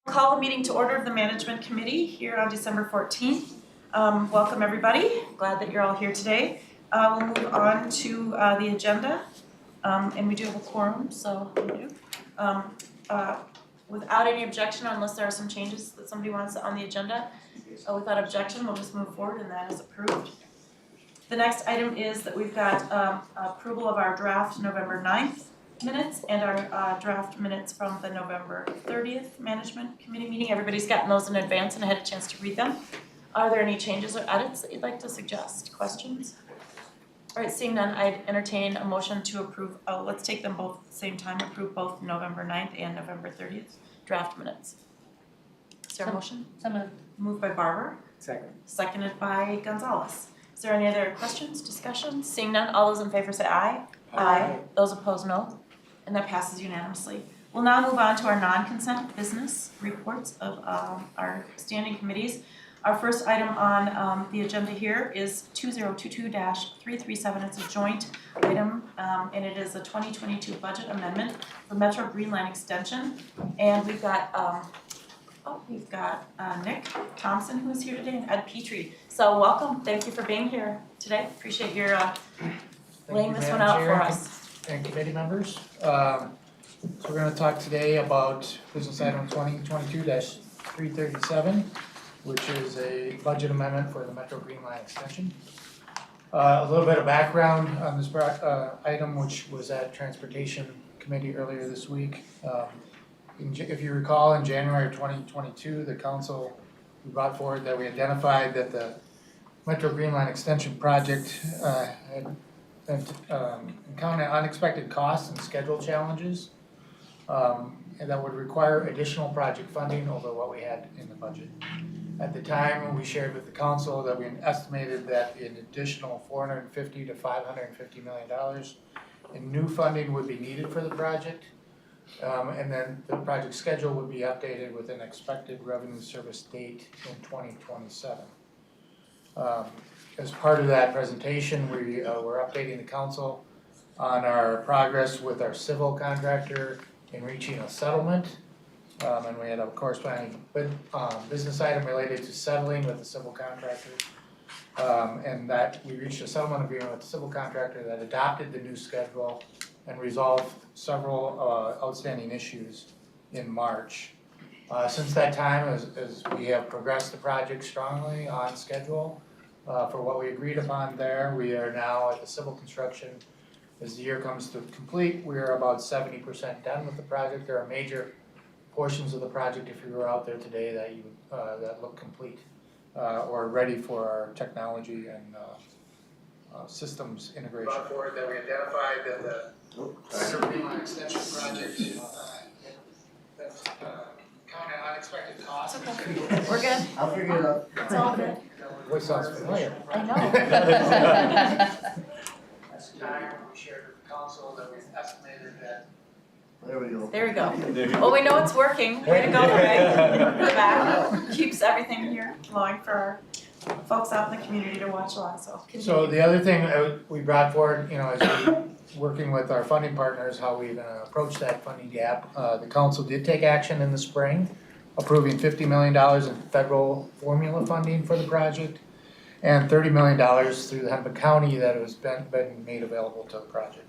Call the meeting to order of the Management Committee here on December 14th. Welcome everybody. Glad that you're all here today. We'll move on to the agenda, and we do have a quorum, so we do. Without any objection, unless there are some changes that somebody wants on the agenda, without objection, we'll just move forward and that is approved. The next item is that we've got approval of our draft November 9th minutes and our draft minutes from the November 30th Management Committee meeting. Everybody's gotten those in advance and had a chance to read them. Are there any changes or edits that you'd like to suggest? Questions? All right, seeing none, I'd entertain a motion to approve. Let's take them both at the same time. Approve both November 9th and November 30th draft minutes. Is there a motion? Moved by Barber. Second. Seconded by Gonzalez. Is there any other questions, discussions? Seeing none, all those in favor say aye. Aye. Those opposed, no. And that passes unanimously. We'll now move on to our non-consent business reports of our standing committees. Our first item on the agenda here is 2022-337. It's a joint item, and it is a 2022 budget amendment for Metro Green Line Extension. And we've got Nick Thompson, who's here today, and Ed Petrie. So welcome. Thank you for being here today. Appreciate your laying this one out for us. And committee members. So we're going to talk today about business item 2022-337, which is a budget amendment for the Metro Green Line Extension. A little bit of background on this item, which was at Transportation Committee earlier this week. If you recall, in January of 2022, the council brought forward that we identified that the Metro Green Line Extension project had encountered unexpected costs and schedule challenges, and that would require additional project funding over what we had in the budget. At the time, we shared with the council that we estimated that an additional $450 to $550 million in new funding would be needed for the project, and then the project schedule would be updated with an expected revenue service date in 2027. As part of that presentation, we were updating the council on our progress with our civil contractor in reaching a settlement. And we had a corresponding business item related to settling with the civil contractor. And that we reached a settlement agreement with the civil contractor that adopted the new schedule and resolved several outstanding issues in March. Since that time, as we have progressed the project strongly on schedule, for what we agreed upon there, we are now at the civil construction. As the year comes to complete, we are about 70% done with the project. There are major portions of the project, if you were out there today, that you that look complete or ready for our technology and systems integration. Brought forward that we identified that the Metro Green Line Extension project counted unexpected costs. Okay. We're good. I'll figure it out. It's all good. Voice sounds familiar. I know. Last time we shared with the council that we estimated that. There we go. There we go. Well, we know it's working. Way to go, Greg. The back keeps everything here flowing for our folks out in the community to watch along. So the other thing we brought forward, as we working with our funding partners, how we're going to approach that funding gap. The council did take action in the spring, approving $50 million in federal formula funding for the project, and $30 million through the Hennepin County that has been made available to the project.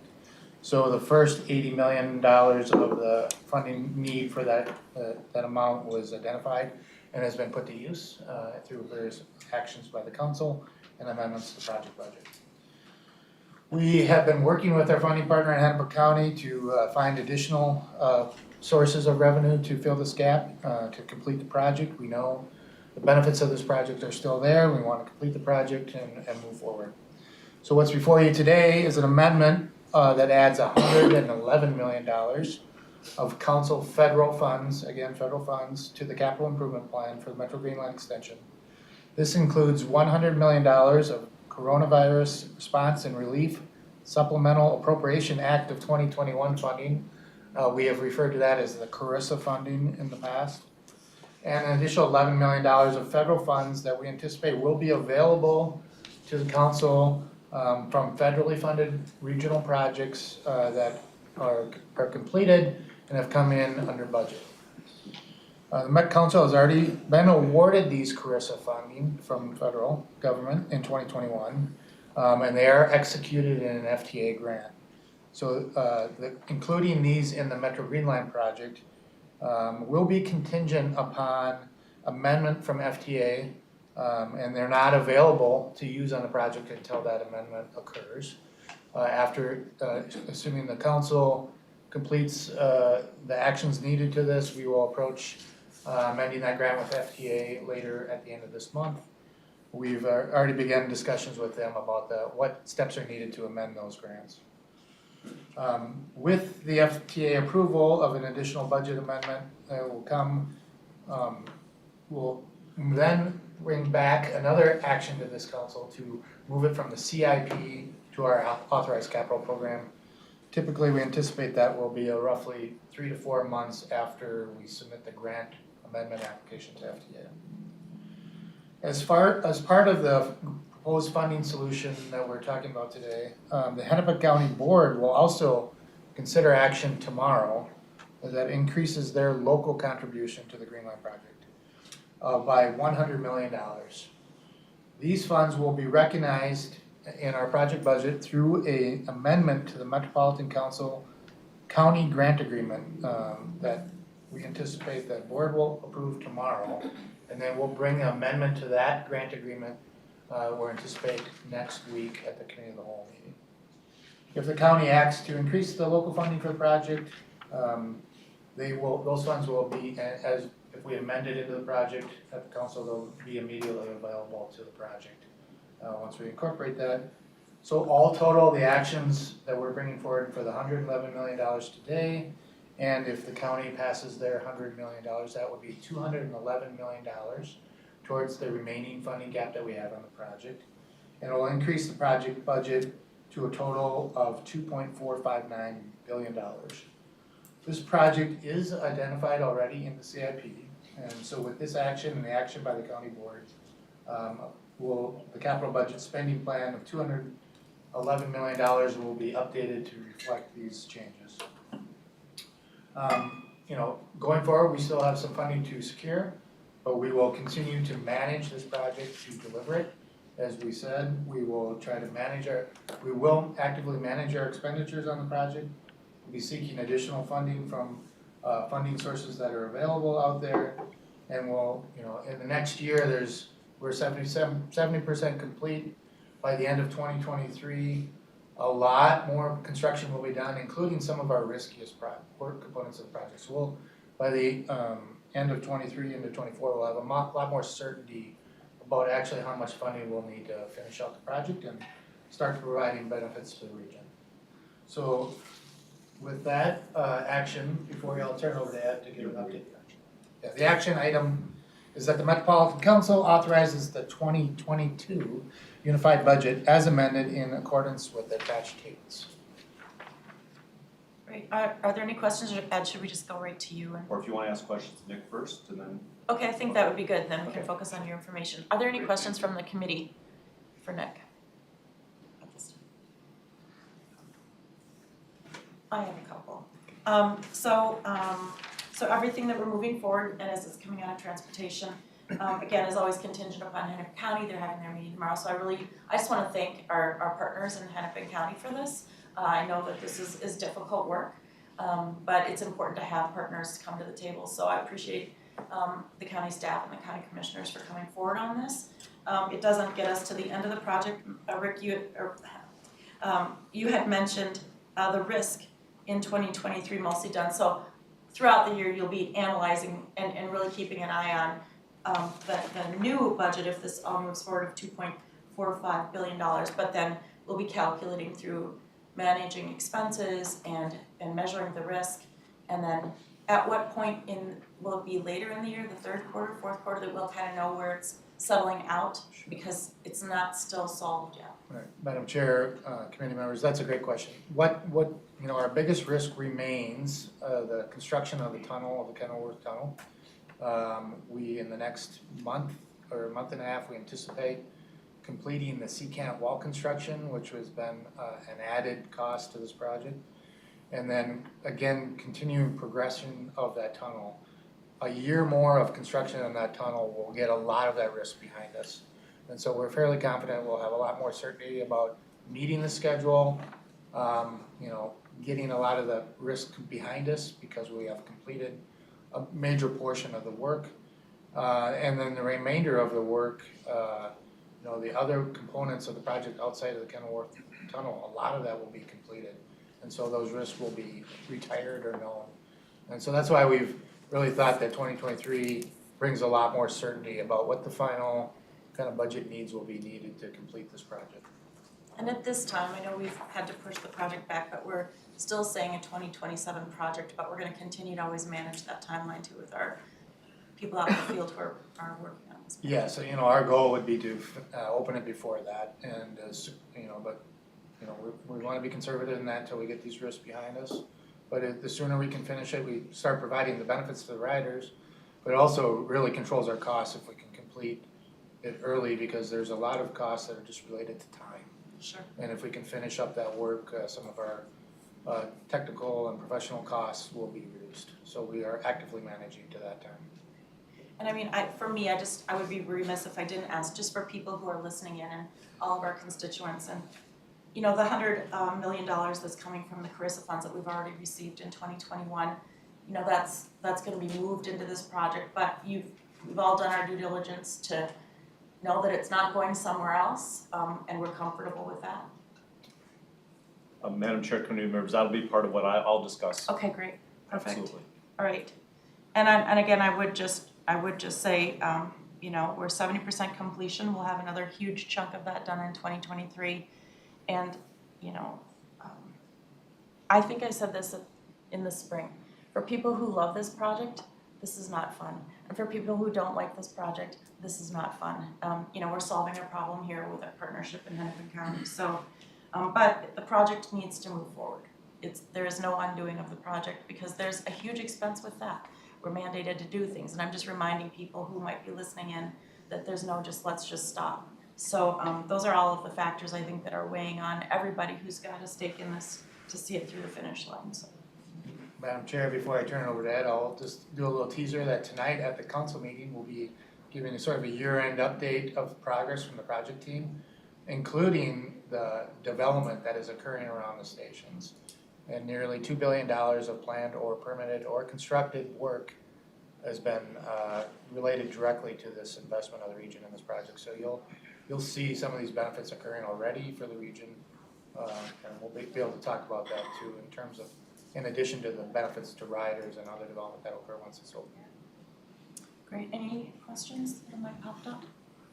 So the first $80 million of the funding need for that amount was identified and has been put to use through various actions by the council and amendments to the project budget. We have been working with our funding partner in Hennepin County to find additional sources of revenue to fill this gap, to complete the project. We know the benefits of this project are still there. We want to complete the project and move forward. So what's before you today is an amendment that adds $111 million of council federal funds, again federal funds, to the capital improvement plan for the Metro Green Line Extension. This includes $100 million of Coronavirus Response and Relief Supplemental Appropriation Act of 2021 funding. We have referred to that as the Kooistra funding in the past. And an additional $11 million of federal funds that we anticipate will be available to the council from federally funded regional projects that are completed and have come in under budget. The Met Council has already been awarded these Kooistra funding from federal government in 2021, and they are executed in an FTA grant. So including these in the Metro Green Line project will be contingent upon amendment from FTA, and they're not available to use on the project until that amendment occurs. After, assuming the council completes the actions needed to this, we will approach amending that grant with FTA later at the end of this month. We've already begun discussions with them about what steps are needed to amend those grants. With the FTA approval of an additional budget amendment, will come, we'll then bring back another action to this council to move it from the CIP to our authorized capital program. Typically, we anticipate that will be roughly 3 to 4 months after we submit the grant amendment application to FTA. As part of the proposed funding solution that we're talking about today, the Hennepin County Board will also consider action tomorrow that increases their local contribution to the Green Line project by $100 million. These funds will be recognized in our project budget through an amendment to the Metropolitan Council County Grant Agreement that we anticipate the board will approve tomorrow, and then we'll bring an amendment to that grant agreement we're anticipate next week at the committee of the whole meeting. If the county acts to increase the local funding for the project, those funds will be, as if we amend it into the project at the council, they'll be immediately available to the project once we incorporate that. So all total, the actions that we're bringing forward for the $111 million today, and if the county passes their $100 million, that would be $211 million towards the remaining funding gap that we have on the project. And it will increase the project budget to a total of $2.459 billion. This project is identified already in the CIP, and so with this action and the action by the county board, the capital budget spending plan of $211 million will be updated to reflect these changes. Going forward, we still have some funding to secure, but we will continue to manage this project to deliver it. As we said, we will actively manage our expenditures on the project. We'll be seeking additional funding from funding sources that are available out there. And we'll, in the next year, we're 70% complete. By the end of 2023, a lot more construction will be done, including some of our riskiest work components of the project. So by the end of 23 into 24, we'll have a lot more certainty about actually how much funding we'll need to finish out the project and start providing benefits to the region. So with that action, before I'll turn it over to Ed to give an update. Yeah, the action item is that the Metropolitan Council authorizes the 2022 Unified Budget as amended in accordance with the attached tables. Great. Are there any questions, or Ed, should we just go right to you? Or if you want to ask questions to Nick first, and then. Okay, I think that would be good, then we can focus on your information. Are there any questions from the committee for Nick? I have a couple. So everything that we're moving forward, and as it's coming out of transportation, again, is always contingent upon Hennepin County. They're having their meeting tomorrow, so I just want to thank our partners in Hennepin County for this. I know that this is difficult work, but it's important to have partners come to the table. So I appreciate the county staff and the county commissioners for coming forward on this. It doesn't get us to the end of the project. Rick, you had mentioned the risk in 2023 mostly done. So throughout the year, you'll be analyzing and really keeping an eye on the new budget if this all moves forward of $2.45 billion. But then we'll be calculating through managing expenses and measuring the risk. And then at what point will it be later in the year, the third quarter, fourth quarter, that we'll kind of know where it's settling out, because it's not still solved yet. Right, Madam Chair, committee members, that's a great question. What our biggest risk remains the construction of the tunnel, of the Kenilworth Tunnel. We in the next month or month and a half, we anticipate completing the secant wall construction, which has been an added cost to this project, and then again continuing progression of that tunnel. a year more of construction on that tunnel will get a lot of that risk behind us. And so we're fairly confident we'll have a lot more certainty about meeting the schedule, getting a lot of the risk behind us because we have completed a major portion of the work. And then the remainder of the work, the other components of the project outside of the Kenilworth Tunnel, a lot of that will be completed. And so those risks will be retired or known. And so that's why we've really thought that 2023 brings a lot more certainty about what the final kind of budget needs will be needed to complete this project. And at this time, I know we've had to push the project back, but we're still saying a 2027 project, but we're gonna continue to always manage that timeline too with our people out in the field who are working on this. Yeah, so our goal would be to open it before that, and we want to be conservative in that until we get these risks behind us. But the sooner we can finish it, we start providing the benefits to the riders, but it also really controls our costs if we can complete it early, because there's a lot of costs that are just related to time. Sure. And if we can finish up that work, some of our technical and professional costs will be reduced. So we are actively managing to that time. And I mean, I would be remiss if I didn't ask, just for people who are listening in and all of our constituents, and the $100 million that's coming from the Kooistra funds that we've already received in 2021, that's going to be moved into this project. But we've all done our due diligence to know that it's not going somewhere else, and we're comfortable with that. Madam Chair, committee members, that'll be part of what I'll discuss. Okay, great, perfect. Absolutely. All right, and again, I would just say, we're 70% completion. We'll have another huge chunk of that done in 2023, and I think I said this in the spring. For people who love this project, this is not fun, and for people who don't like this project, this is not fun. We're solving a problem here with our partnership in Hennepin County. So, but the project needs to move forward. There is no undoing of the project because there's a huge expense with that. We're mandated to do things, and I'm just reminding people who might be listening in that there's no let's just stop. So those are all of the factors I think that are weighing on everybody who's got a stake in this to see it through the finish line. So. Madam Chair, before I turn it over to Ed, I'll just do a little teaser that tonight at the council meeting, we'll be giving a sort of a year-end update of progress from the project team, including the development that is occurring around the stations. And nearly $2 billion of planned or permitted or constructed work has been related directly to this investment of the region in this project. So you'll see some of these benefits occurring already for the region, and we'll be able to talk about that too in terms of, in addition to the benefits to riders and other development that will occur once it's open. Great. Any questions that might popped up?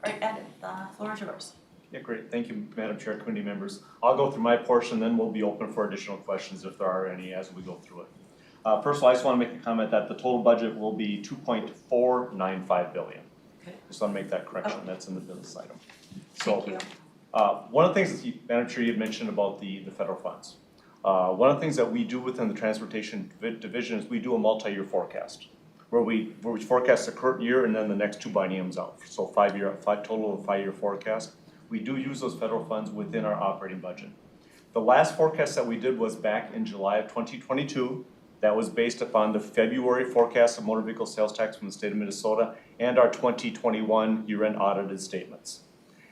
All right, Ed, the floor is yours. Yeah, great. Thank you, Madam Chair, committee members. I'll go through my portion, then we'll be open for additional questions if there are any as we go through it. First of all, I just want to make a comment that the total budget will be $2.495 billion. Okay. Just want to make that correction. That's in the business item. Thank you. One of the things that Madam Chair, you had mentioned about the federal funds. One of the things that we do within the transportation division is we do a multi-year forecast, where we forecast the current year and then the next two bienniums out. So total of 5-year forecast. We do use those federal funds within our operating budget. The last forecast that we did was back in July of 2022. That was based upon the February forecast of motor vehicle sales tax from the state of Minnesota and our 2021 year-end audited statements.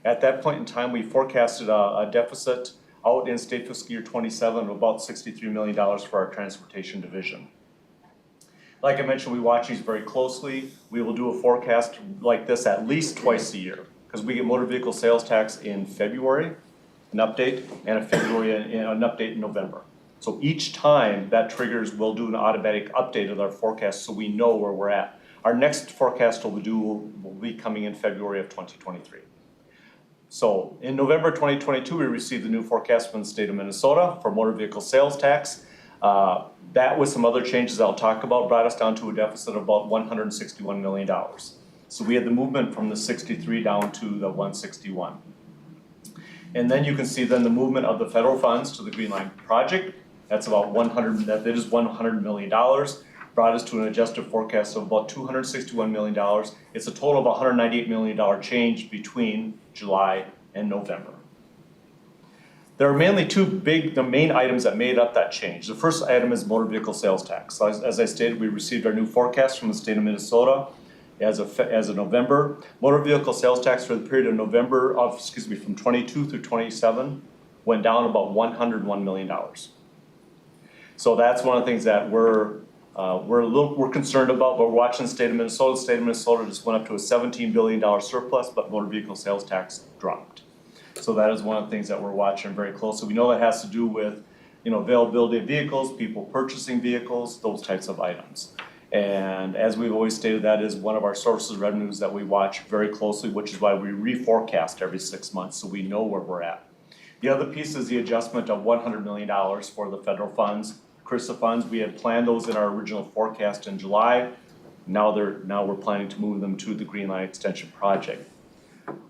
At that point in time, we forecasted a deficit out in state fiscal year 27 of about $63 million for our transportation division. Like I mentioned, we watch these very closely. We will do a forecast like this at least twice a year, because we get motor vehicle sales tax in February, an update, and an update in November. So each time that triggers, we'll do an automatic update of our forecast so we know where we're at. Our next forecast will be coming in February of 2023. So in November 2022, we received the new forecast from the state of Minnesota for motor vehicle sales tax. That with some other changes I'll talk about brought us down to a deficit of about $161 million. So we had the movement from the 63 down to the 161. And then you can see then the movement of the federal funds to the Green Line project. That's about that is $100 million. Brought us to an adjusted forecast of about $261 million. It's a total of $198 million change between July and November. There are mainly the main items that made up that change. The first item is motor vehicle sales tax. So as I stated, we received our new forecast from the state of Minnesota as of November. Motor vehicle sales tax for the period of from 22 through 27 went down about $101 million. So that's one of the things that we're concerned about, but we're watching the state of Minnesota. The state of Minnesota just went up to a $17 billion surplus, but motor vehicle sales tax dropped. So that is one of the things that we're watching very closely. We know that has to do with, availability of vehicles, people purchasing vehicles, those types of items. And as we've always stated, that is one of our sources of revenues that we watch very closely, which is why we reforecast every 6 months so we know where we're at. The other piece is the adjustment of $100 million for the federal funds, Kooistra funds. We had planned those in our original forecast in July. Now we're planning to move them to the Green Line Extension project.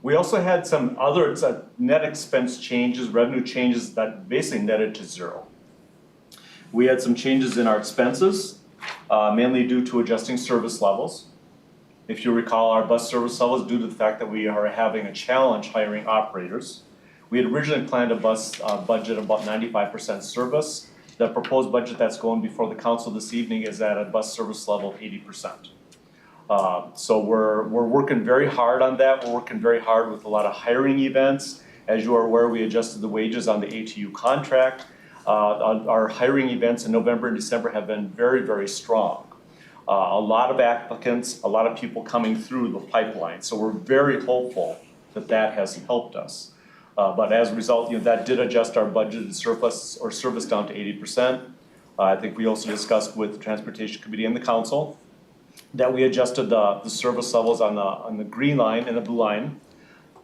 We also had some other net expense changes, revenue changes that basically netted to zero. We had some changes in our expenses, mainly due to adjusting service levels. If you recall, our bus service levels, due to the fact that we are having a challenge hiring operators. We had originally planned a bus budget of about 95% service. The proposed budget that's going before the council this evening is at a bus service level of 80%. So we're working very hard on that. We're working very hard with a lot of hiring events. As you are aware, we adjusted the wages on the ATU contract. Our hiring events in November and December have been very, very strong. A lot of applicants, a lot of people coming through the pipeline. So we're very hopeful that has helped us. But as a result, that did adjust our budgeted surplus or service down to 80%. I think we also discussed with the Transportation Committee and the Council that we adjusted the service levels on the green line and the blue line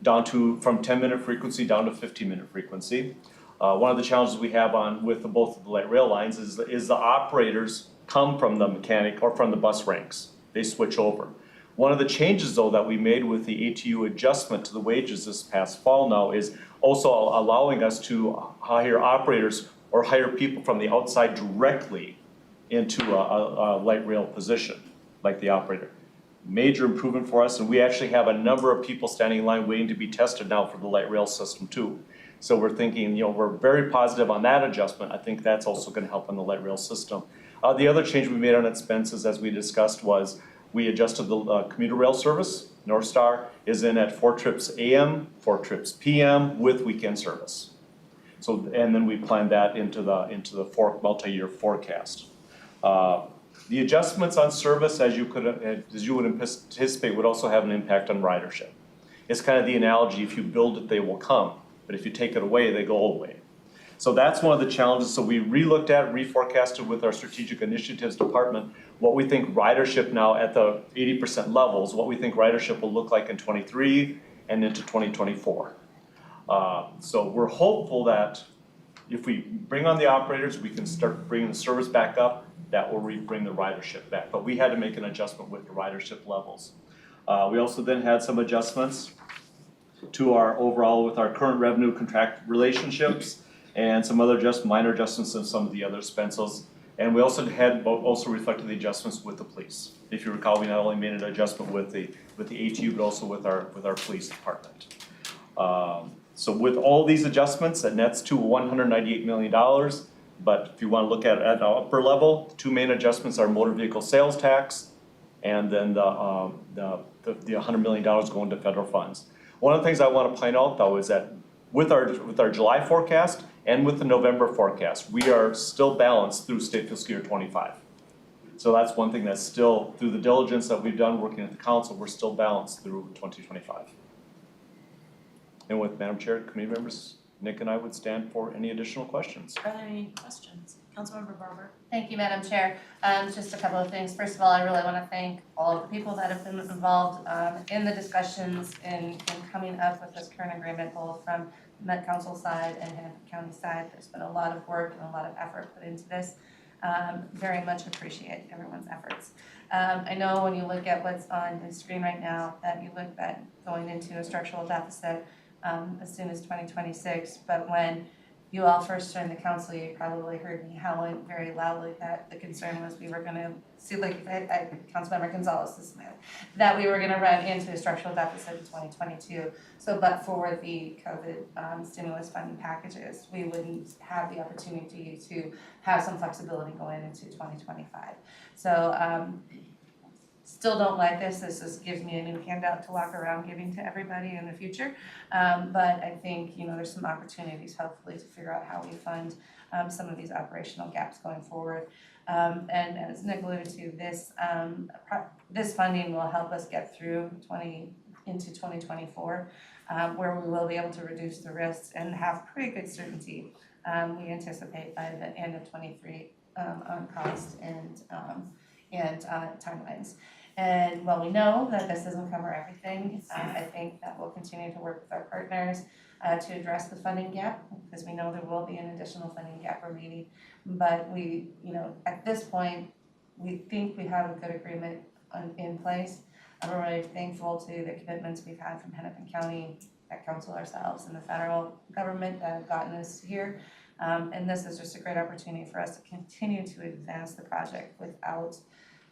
down from 10-minute frequency down to 15-minute frequency. One of the challenges we have with both of the light rail lines is the operators come from the mechanic or from the bus ranks. They switch over. One of the changes though that we made with the ATU adjustment to the wages this past fall now is also allowing us to hire operators or hire people from the outside directly into a light rail position, like the operator. Major improvement for us, and we actually have a number of people standing in line waiting to be tested now for the light rail system too. So we're thinking, we're very positive on that adjustment. I think that's also going to help on the light rail system. The other change we made on expenses, as we discussed, was we adjusted the commuter rail service. North Star is in at 4 trips AM, 4 trips PM with weekend service. So, and then we planned that into the multi-year forecast. The adjustments on service, as you would anticipate, would also have an impact on ridership. It's kind of the analogy: if you build it, they will come, but if you take it away, they go away. So that's one of the challenges. So we reforecasted with our strategic initiatives department what we think ridership now at the 80% levels, what we think ridership will look like in 23 and into 2024. So we're hopeful that if we bring on the operators, we can start bringing the service back up. That will bring the ridership back. But we had to make an adjustment with the ridership levels. We also then had some adjustments to our overall with our current revenue contract relationships and some other minor adjustments in some of the other expenses. And we also reflected the adjustments with the police. If you recall, we not only made an adjustment with the ATU, but also with our police department. So with all these adjustments, that nets to $198 million. But if you want to look at it at an upper level, the two main adjustments are motor vehicle sales tax and then the $100 million going to federal funds. One of the things I want to point out though is that with our July forecast and with the November forecast, we are still balanced through state fiscal year 25. So that's one thing that's still, through the diligence that we've done working at the council, we're still balanced through 2025. And with Madam Chair, committee members, Nick and I would stand for any additional questions. Are there any questions? Councilmember Barber. Thank you, Madam Chair. Just a couple of things. First of all, I really want to thank all of the people that have been involved in the discussions in coming up with this current agreement, both from the Met Council side and Hennepin County side. There's been a lot of work and a lot of effort put into this. Very much appreciate everyone's efforts. I know when you look at what's on the screen right now that you look at going into a structural deficit as soon as 2026, but when you all first joined the council, you probably heard me howling very loudly that the concern was we were gonna see, like, Councilmember Gonzalez, this man, that we were gonna run into a structural deficit in 2022. So, but for the COVID stimulus funding packages, we wouldn't have the opportunity to have some flexibility going into 2025. So, still don't like this just gives me a new handout to walk around giving to everybody in the future. But I think, there's some opportunities hopefully to figure out how we fund some of these operational gaps going forward. And as Nick alluded to, this funding will help us get through into 2024, where we will be able to reduce the risks and have pretty good certainty, we anticipate by the end of 23 on cost and timelines. And while we know that this doesn't cover everything, I think that we'll continue to work with our partners to address the funding gap, because we know there will be an additional funding gap remaining. But we, at this point, we think we have a good agreement in place. I'm really thankful to the commitments we've had from Hennepin County, at council ourselves, and the federal government that have gotten us here. And this is just a great opportunity for us to continue to advance the project without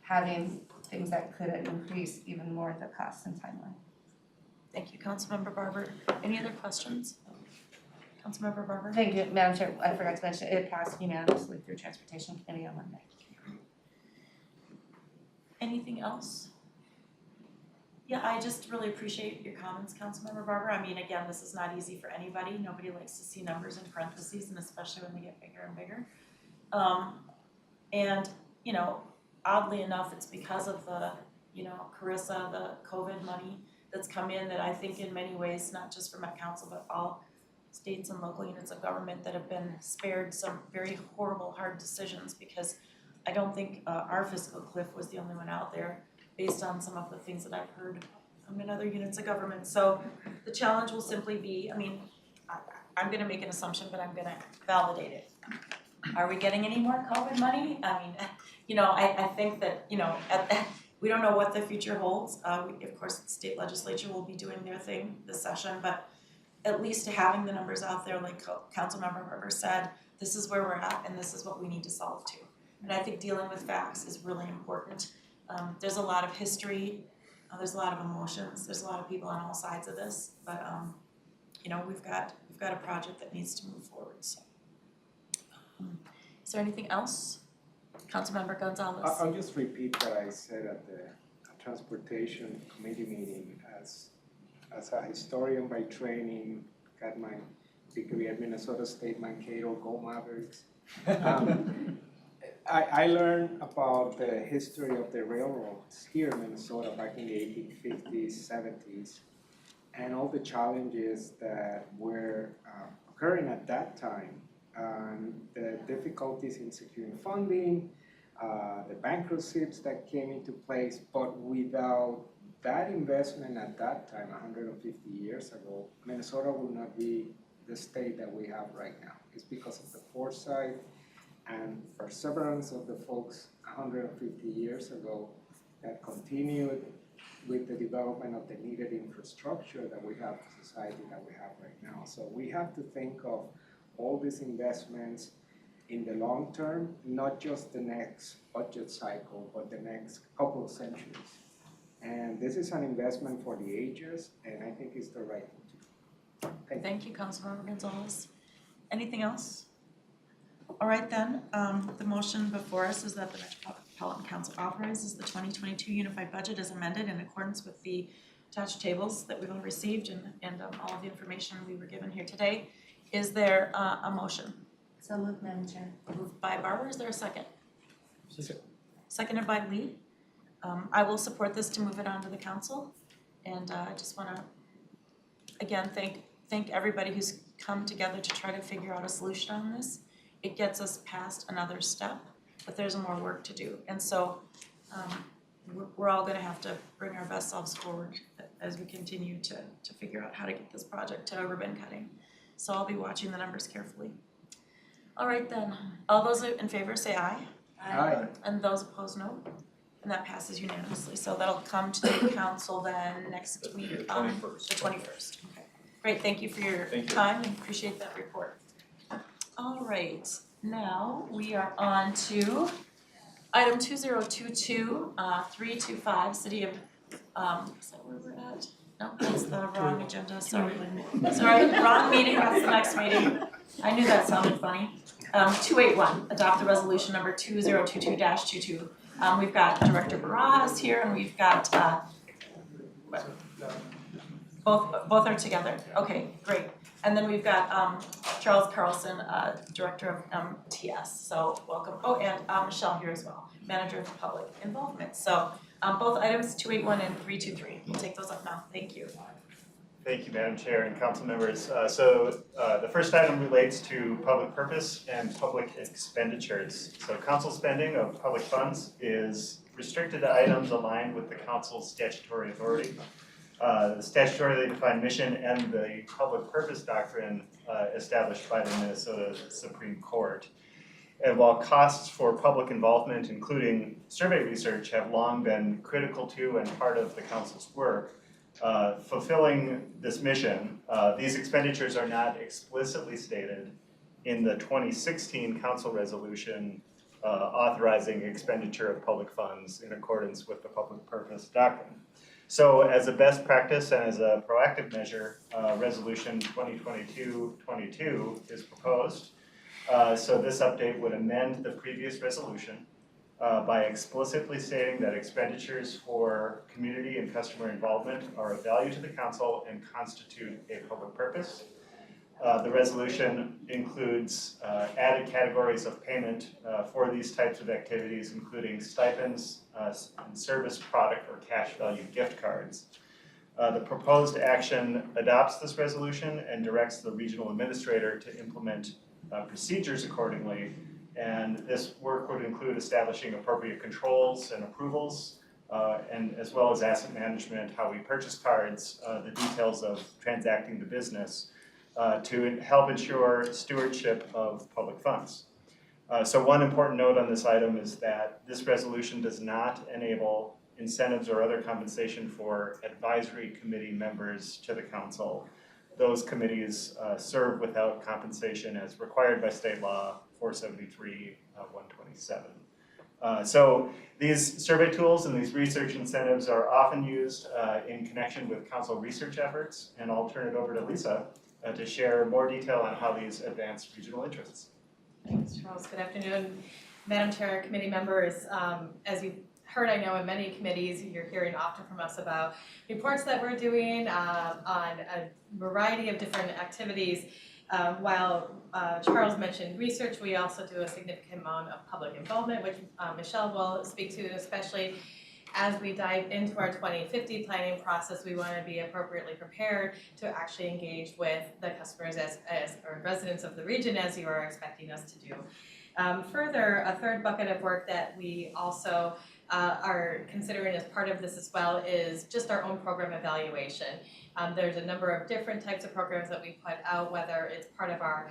having things that could increase even more the cost and timeline. Thank you, Councilmember Barber. Any other questions? Councilmember Barber? Thank you, Madam Chair. I forgot to mention, it passed unanimously through Transportation Committee on Monday. Anything else? Yeah, I just really appreciate your comments, Councilmember Barber. I mean, again, this is not easy for anybody. Nobody likes to see numbers in parentheses, and especially when they get bigger and bigger. And, oddly enough, it's because of the, Kooistra, the COVID money that's come in that I think in many ways, not just for Met Council, but all states and local units of government that have been spared some very horrible, hard decisions, because I don't think our fiscal cliff was the only one out there based on some of the things that I've heard in other units of government. So the challenge will simply be, I'm gonna make an assumption, but I'm gonna validate it. Are we getting any more COVID money? I think that, we don't know what the future holds. Of course, the state legislature will be doing their thing this session, but at least having the numbers out there, like Councilmember Barber said, this is where we're at and this is what we need to solve to. And I think dealing with facts is really important. There's a lot of history, there's a lot of emotions, there's a lot of people on all sides of this, but we've got a project that needs to move forward, so. Is there anything else? Councilmember Gonzalez. I'll just repeat what I said at the Transportation Committee meeting. As a historian by training, got my degree at Minnesota State Mankato, Go Mavericks. I learned about the history of the railroads here in Minnesota back in the 1850s, 70s, and all the challenges that were occurring at that time. The difficulties in securing funding, the bankruptcies that came into place, but without that investment at that time, 150 years ago, Minnesota would not be the state that we have right now. It's because of the foresight and perseverance of the folks 150 years ago that continued with the development of the needed infrastructure that we have, the society that we have right now. So we have to think of all these investments in the long term, not just the next budget cycle, but the next couple of centuries. And this is an investment for the ages, and I think it's the right thing to do. Thank you, Councilmember Gonzalez. Anything else? All right then, the motion before us is that the Metropolitan Council authorizes the 2022 unified budget as amended in accordance with the attached tables that we've all received and all of the information we were given here today. Is there a motion? So moved, Madam Chair. Moved by Barber, is there a second? Seconded by Lee. I will support this to move it on to the council. And I just wanna, again, thank everybody who's come together to try to figure out a solution on this. It gets us past another step, but there's more work to do. And so we're all gonna have to bring our best selves forward as we continue to figure out how to get this project to ribbon cutting. So I'll be watching the numbers carefully. All right then, all those in favor say aye. Aye. And those opposed, no. And that passes unanimously. So that'll come to the council then next week, The 21st. the 21st. Okay. Great, thank you for your Thank you. time and appreciate that report. right, now we are on to item 2022, 325, City of, is that where we're at? No, that's the wrong agenda, sorry. Sorry, wrong meeting, that's the next meeting. I knew that sounded funny. 281, adopt the resolution number 2022-22. We've got Director Barajas here and we've got, both are together, okay, great. And then we've got Charles Carlson, Director of MTS, so welcome. Oh, and Michelle here as well, Manager of Public Involvement. So both items 281 and 323, we'll take those up now, thank you. Thank you, Madam Chair and council members. The first item relates to public purpose and public expenditures. So council spending of public funds is restricted to items aligned with the council's statutory authority. The statutorily defined mission and the public purpose doctrine established by the Minnesota Supreme Court. And while costs for public involvement, including survey research, have long been critical to and part of the council's work, fulfilling this mission, these expenditures are not explicitly stated in the 2016 council resolution authorizing expenditure of public funds in accordance with the public purpose doctrine. So as a best practice and as a proactive measure, resolution 2022-22 is proposed. So this update would amend the previous resolution by explicitly stating that expenditures for community and customer involvement are of value to the council and constitute a public purpose. The resolution includes added categories of payment for these types of activities, including stipends and service product or cash value gift cards. The proposed action adopts this resolution and directs the regional administrator to implement procedures accordingly. And this work would include establishing appropriate controls and approvals, and as well as asset management, how we purchase cards, the details of transacting the business, to help ensure stewardship of public funds. So one important note on this item is that this resolution does not enable incentives or other compensation for advisory committee members to the council. Those committees serve without compensation as required by state law 473-127. So these survey tools and these research incentives are often used in connection with council research efforts, and I'll turn it over to Lisa to share more detail on how these advance regional interests. Thanks, Charles. Good afternoon, Madam Chair, committee members. As you've heard, I know in many committees, you're hearing often from us about reports that we're doing on a variety of different activities. While Charles mentioned research, we also do a significant amount of public involvement, which Michelle will speak to, especially as we dive into our 2050 planning process. We want to be appropriately prepared to actually engage with the customers as or residents of the region, as you are expecting us to do. Further, a third bucket of work that we also are considering as part of this as well is just our own program evaluation. There's a number of different types of programs that we put out, whether it's part of our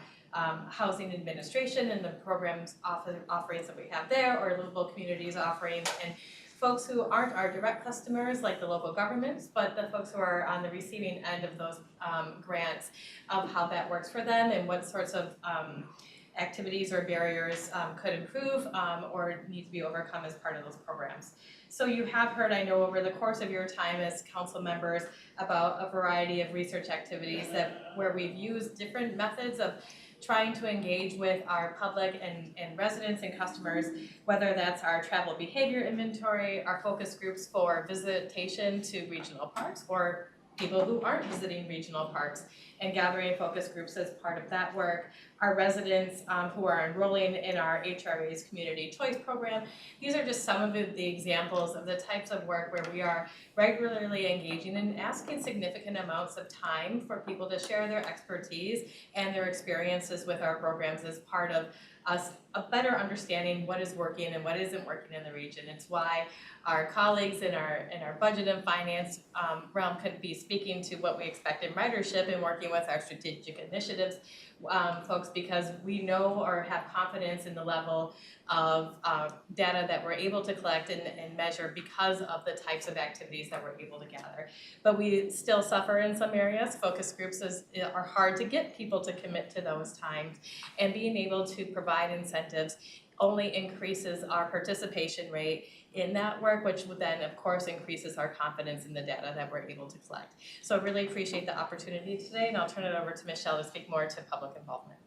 housing administration and the programs offerings that we have there, or local communities offerings, and folks who aren't our direct customers like the local governments, but the folks who are on the receiving end of those grants, of how that works for them and what sorts of activities or barriers could improve or need to be overcome as part of those programs. So you have heard, I know, over the course of your time as council members about a variety of research activities where we've used different methods of trying to engage with our public and residents and customers, whether that's our travel behavior inventory, our focus groups for visitation to regional parks, or people who aren't visiting regional parks and gathering focus groups as part of that work, our residents who are enrolling in our HRA's Community Choice Program. These are just some of the examples of the types of work where we are regularly engaging and asking significant amounts of time for people to share their expertise and their experiences with our programs as part of us a better understanding what is working and what isn't working in the region. It's why our colleagues in our budget and finance realm could be speaking to what we expect in ridership and working working with our strategic initiatives folks, because we know or have confidence in the level of data that we're able to collect and measure because of the types of activities that we're able to gather. But we still suffer in some areas. Focus groups are hard to get people to commit to those times, and being able to provide incentives only increases our participation rate in that work, which would then of course increases our confidence in the data that we're able to collect. So I really appreciate the opportunity today, and I'll turn it over to Michelle to speak more to public involvement.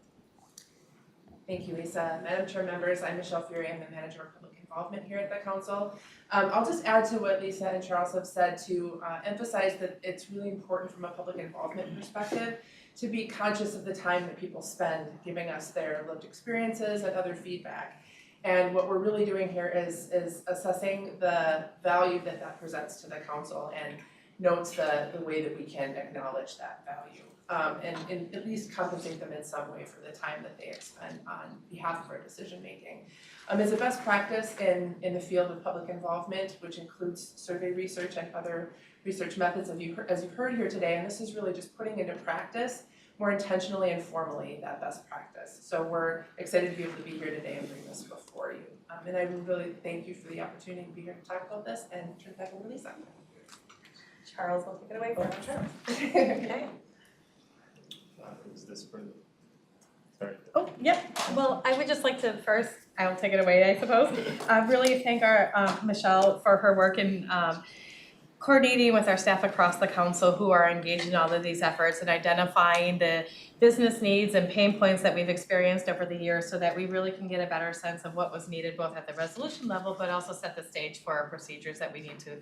Thank you, Lisa. Madam Chair, members, I'm Michelle Fure. I'm the Manager of Public Involvement here at the Council. I'll just add to what Lisa and Charles have said to emphasize that it's really important from a public involvement perspective to be conscious of the time that people spend giving us their lived experiences and other feedback. And what we're really doing here is assessing the value that presents to the Council and notes the way that we can acknowledge that value. And at least compensate them in some way for the time that they expend on behalf of our decision making. As a best practice in the field of public involvement, which includes survey research and other research methods, as you've heard here today, and this is really just putting into practice more intentionally and formally that best practice. So we're excited to be able to be here today and bring this before you. And I really thank you for the opportunity to be here to talk about this, and turn it back over to Lisa. Charles will take it away from us. Okay. Is this for the, sorry. Oh, yep. Well, I would just like to first, I'll take it away, I suppose. Really thank our Michelle for her work in coordinating with our staff across the council who are engaged in all of these efforts and identifying the business needs and pain points that we've experienced over the years, so that we really can get a better sense of what was needed both at the resolution level, but also set the stage for our procedures that we need to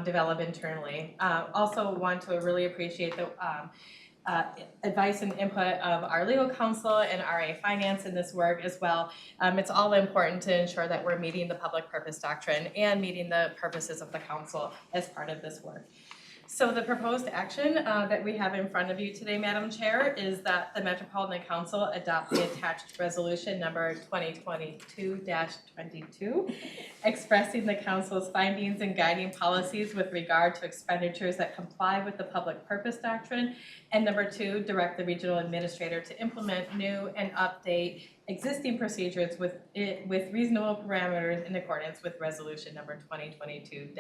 develop internally. Also want to really appreciate the advice and input of our legal counsel and RA Finance in this work as well. It's all important to ensure that we're meeting the public purpose doctrine and meeting the purposes of the council as part of this work. So the proposed action that we have in front of you today, Madam Chair, is that the Metropolitan Council adopt the attached resolution number 2022-22, expressing the council's findings and guiding policies with regard to expenditures that comply with the public purpose doctrine. And number 2, direct the regional administrator to implement new and update existing procedures with reasonable parameters in accordance with resolution number 2022-22.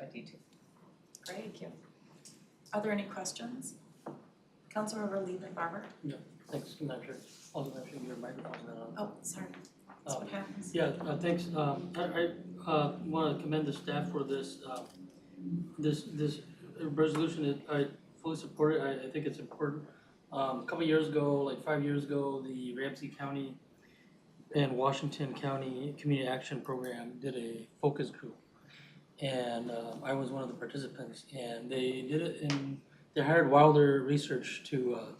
Great, thank you. Are there any questions? Councilmember Leland Barber? Thanks, Madam Chair. Also, Madam Chair, your microphone's not on. Oh, sorry. That's what happens. Yeah, thanks. I want to commend the staff for this resolution. I fully support it. I think it's important. A couple of years ago, like 5 years ago, the Ramsey County and Washington County Community Action Program did a focus group. And I was one of the participants, and they did it they hired Wilder Research to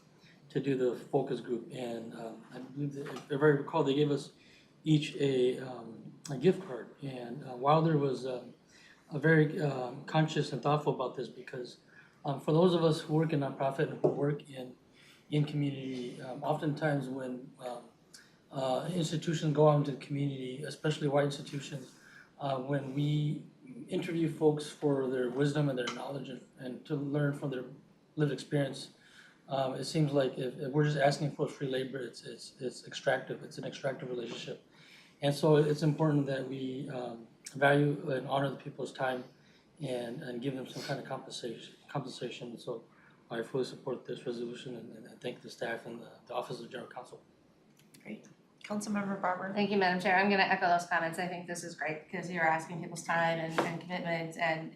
do the focus group, and I believe that, if I recall, they gave us each a gift card, and Wilder was very conscious and thoughtful about this, because for those of us who work in nonprofit and who work in community, oftentimes when institutions go out into the community, especially white institutions, when we interview folks for their wisdom and their knowledge and to learn from their lived experience, it seems like if we're just asking for free labor, it's extractive. It's an extractive relationship, and so it's important that we value and honor the people's time and give them some kind of compensation. So I fully support this resolution, and I thank the staff and the Office of General Counsel. Great. Councilmember Barber? Thank you, Madam Chair. I'm gonna echo those comments. I think this is great because you're asking people's time and commitment, and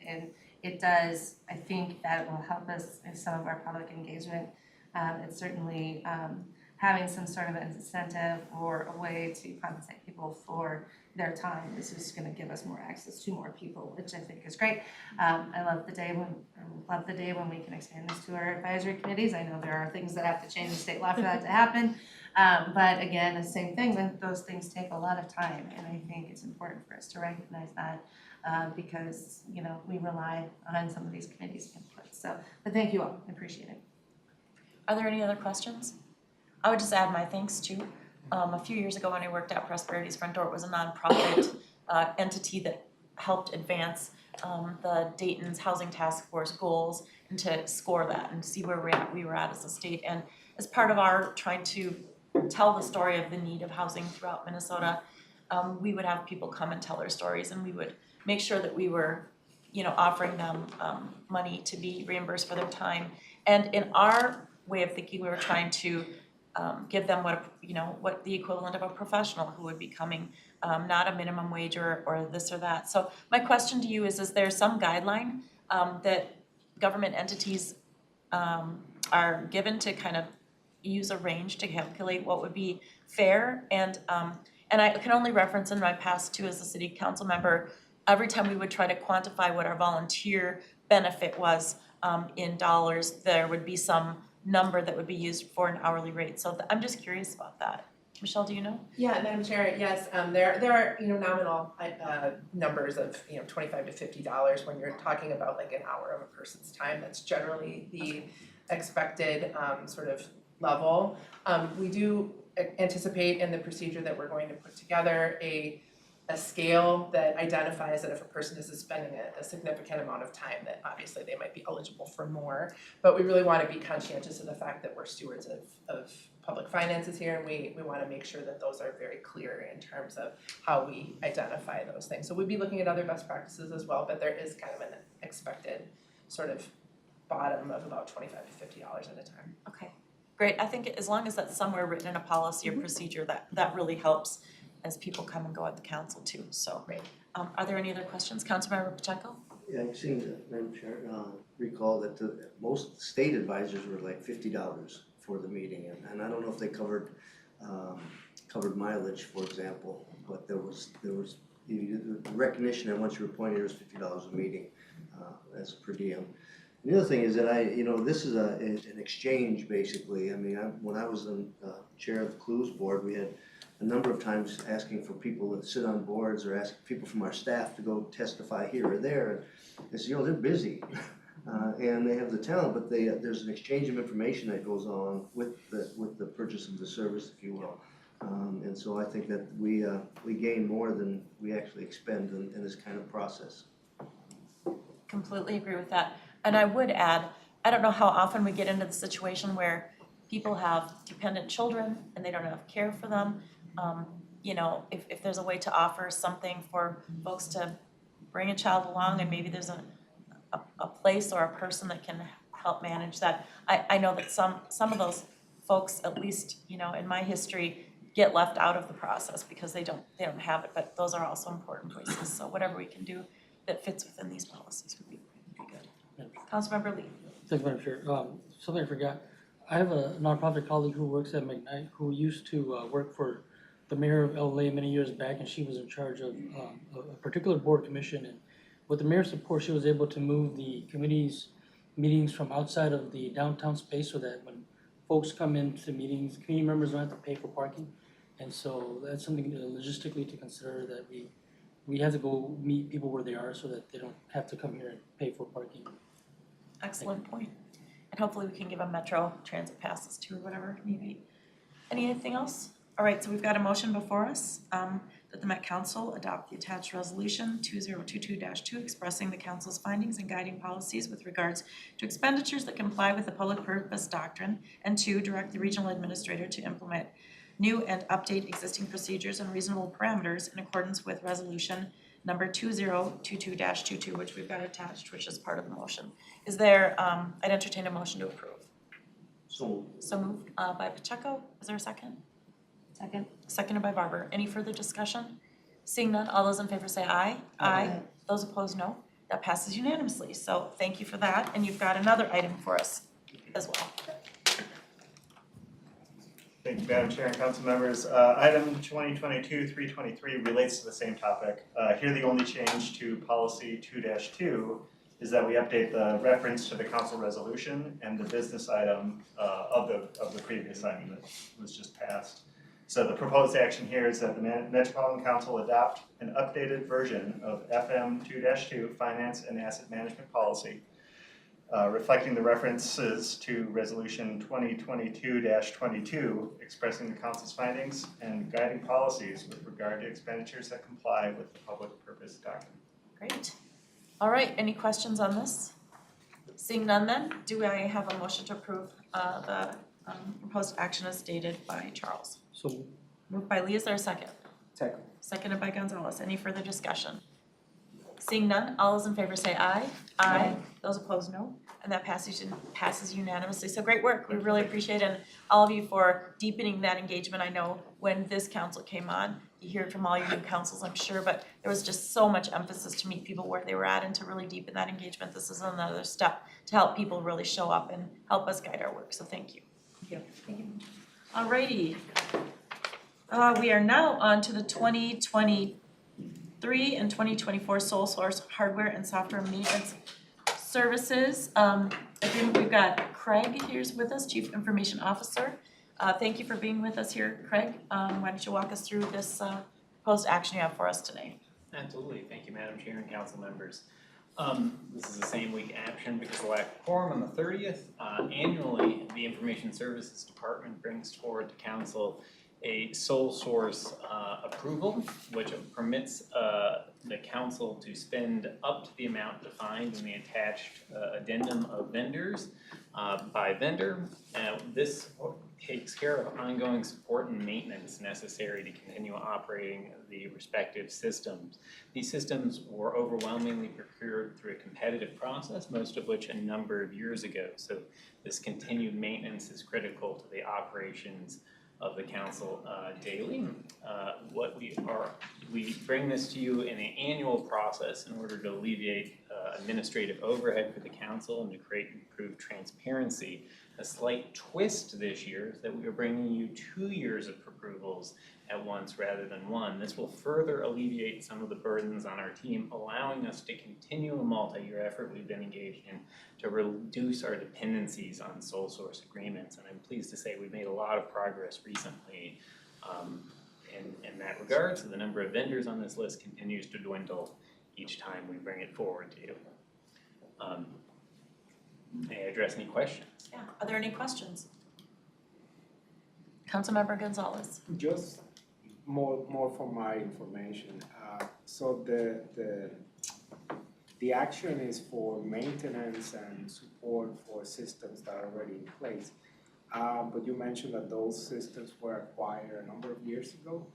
it does, I think that will help us in some of our public engagement. It's certainly having some sort of an incentive or a way to compensate people for their time. This is gonna give us more access to more people, which I think is great. I love the day when we can expand this to our advisory committees. I know there are things that have to change in state law for that to happen. But again, the same thing, those things take a lot of time, and I think it's important for us to recognize that because, you know, we rely on some of these committees' input. So, but thank you all, I appreciate it. Are there any other questions? I would just add my thanks to, a few years ago when I worked at Prosperity's Front Door, it was a nonprofit entity that helped advance the Dayton's Housing Task Force goals and to score that and see where we were at as a state. And as part of our trying to tell the story of the need of housing throughout Minnesota, we would have people come and tell their stories, and we would make sure that we were, offering them money to be reimbursed for their time. And in our way of thinking, we were trying to give them what the equivalent of a professional who would be coming, not a minimum wage or this or that. So my question to you is there some guideline that government entities are given to kind of use a range to calculate what would be fair? And I can only reference in my past too as a city council member, every time we would try to quantify what our volunteer benefit was in dollars, there would be some number that would be used for an hourly rate. So I'm just curious about that. Michelle, do you know? Yeah, Madam Chair, yes, there are, nominal numbers of, $25 to $50 when you're talking about like an hour of a person's time. That's generally the expected sort of level. We do anticipate in the procedure that we're going to put together a scale that identifies that if a person is spending a significant amount of time, that obviously they might be eligible for more. But we really want to be conscientious of the fact that we're stewards of public finances here, and we want to make sure that those are very clear in terms of how we identify those things. So we'd be looking at other best practices as well, but there is kind of an expected sort of bottom of about $25 to $50 at a time. Okay, great. I think as long as that's somewhere written in a policy or procedure, that really helps as people come and go at the council too, so. Great. Are there any other questions? Councilmember Pacheco? Yeah, I seem to, Madam Chair, recall that most state advisors were like $50 for the meeting, and I don't know if they covered mileage, for example, but there was the recognition that once you were appointed, it was $50 a meeting as per diem. The other thing is that this is an exchange basically. I mean, when I was in chair of the Clues board, we had a number of times asking for people that sit on boards or asking people from our staff to go testify here or there. And it's, they're busy and they have the talent, but there's an exchange of information that goes on with the purchase of the service, if you will. And so I think that we gain more than we actually expend in this kind of process. Completely agree with that. And I would add, I don't know how often we get into the situation where people have dependent children and they don't have care for them. If there's a way to offer something for folks to bring a child along, and maybe there's a place or a person that can help manage that. I know that some of those folks, at least, in my history, get left out of the process because they don't have it, but those are also important voices. So whatever we can do that fits within these policies would be good. Councilmember Lee. Thank you, Madam Chair. Something I forgot. I have a nonprofit colleague who works at McKnight who used to work for the mayor of LA many years back, and she was in charge of a particular board commission. And with the mayor's support, she was able to move the committee's meetings from outside of the downtown space so that when folks come into meetings, community members don't have to pay for parking. And so that's something logistically to consider, that we have to go meet people where they are so that they don't have to come here and pay for parking. Excellent point. And hopefully we can give them Metro transit passes too, or whatever need be. Anything else? All right, so we've got a motion before us that the Met Council adopt the attached resolution 2022-2 expressing the council's findings and guiding policies with regards to expenditures that comply with the public purpose doctrine, and 2, direct the regional administrator to implement new and update existing procedures and reasonable parameters in accordance with resolution number 2022-22, which we've got attached, which is part of the motion. Is there, I'd entertain a motion to approve. So moved by Pacheco. Is there a second? Second. Seconded by Barber. Any further discussion? Seeing none, all those in favor say aye. Aye. Those opposed, no. That passes unanimously. So thank you for that. And you've got another item for us as well. Thank you, Madam Chair and council members. Item 2022-323 relates to the same topic. Here the only change to policy 2-2 is that we update the reference to the council resolution and the business item of the previous item that was just passed. So the proposed action here is that the Metropolitan Council adopt an updated version of FM 2-2 Finance and Asset Management Policy, reflecting the references to Resolution 2022-22, expressing the council's findings and guiding policies with regard to expenditures that comply with the public purpose doctrine. Great. All right, any questions on this? Seeing none then, do I have a motion to approve the proposed action as stated by Charles? So Moved by Lee, is there a second? Second. Seconded by Gonzalez, any further discussion? Seeing none, all those in favor say aye. Those opposed, no, and that passes unanimously, so great work, we really appreciate it, and all of you for deepening that engagement. I know when this council came on, you hear it from all your new councils, I'm sure, but there was just so much emphasis to meet people where they were at and to really deepen that engagement. This is another step to help people really show up and help us guide our work, so thank you. Thank you. Alrighty. We are now on to the 2023 and 2024 sole source hardware and software maintenance services. Again, we've got Craig here's with us, Chief Information Officer. Thank you for being with us here, Craig. Why don't you walk us through this proposed action you have for us today? Absolutely, thank you, Madam Chair and council members. This is the same week action because of lack of quorum on the 30th. Annually, the Information Services Department brings forward to council a sole source approval, which permits the council to spend up to the amount defined in the attached addendum of vendors by vendor. This takes care of ongoing support and maintenance necessary to continue operating the respective systems. These systems were overwhelmingly procured through a competitive process, most of which a number of years ago. So this continued maintenance is critical to the operations of the council daily. We bring this to you in an annual process in order to alleviate administrative overhead for the council and to create improved transparency. A slight twist this year is that we are bringing you 2 years of approvals at once rather than one. This will further alleviate some of the burdens on our team, allowing us to continue a multi-year effort we've been engaged in to reduce our dependencies on sole source agreements. And I'm pleased to say we've made a lot of progress recently in that regard. So the number of vendors on this list continues to dwindle each time we bring it forward to you. May I address any questions? Yeah, are there any questions? Councilmember Gonzalez. Just more for my information. So the action is for maintenance and support for systems that are already in place. But you mentioned that those systems were acquired a number of years ago.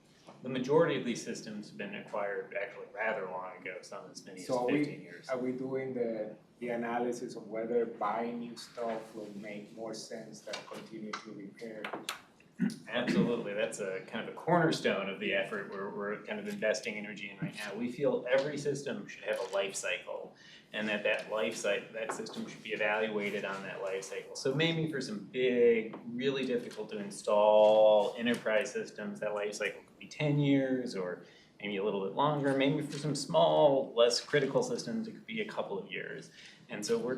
The majority of these systems have been acquired actually rather long ago, some as many as 15 years. Are we doing the analysis of whether buying new stuff will make more sense than continue to repair? Absolutely, that's a kind of a cornerstone of the effort we're kind of investing energy in right now. We feel every system should have a life cycle, and that system should be evaluated on that life cycle. So maybe for some big, really difficult to install enterprise systems, that life cycle could be 10 years or maybe a little bit longer. Maybe for some small, less critical systems, it could be a couple of years. And so we're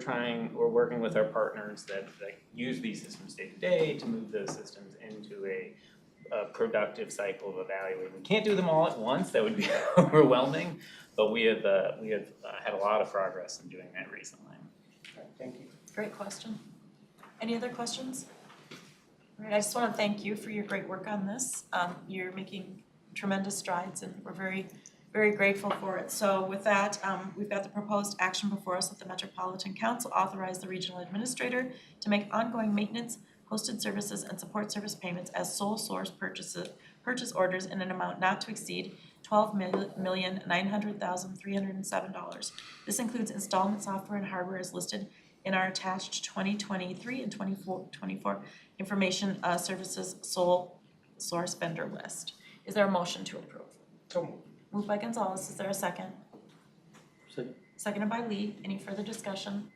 working with our partners that use these systems day to day to move those systems into a productive cycle of evaluating. We can't do them all at once, that would be overwhelming, but we have had a lot of progress in doing that recently. Okay, thank you. Great question. Any other questions? All right, I just want to thank you for your great work on this. You're making tremendous strides and we're very, very grateful for it. So with that, we've got the proposed action before us that the Metropolitan Council authorize the regional administrator to make ongoing maintenance, hosted services, and support service payments as sole source purchase orders in an amount not to exceed $12,900,307. This includes installment software and hardware as listed in our attached 2023 and 2024 information services sole source vendor list. Is there a motion to approve? So moved. Moved by Gonzalez, is there a second? Second. Seconded by Lee, any further discussion?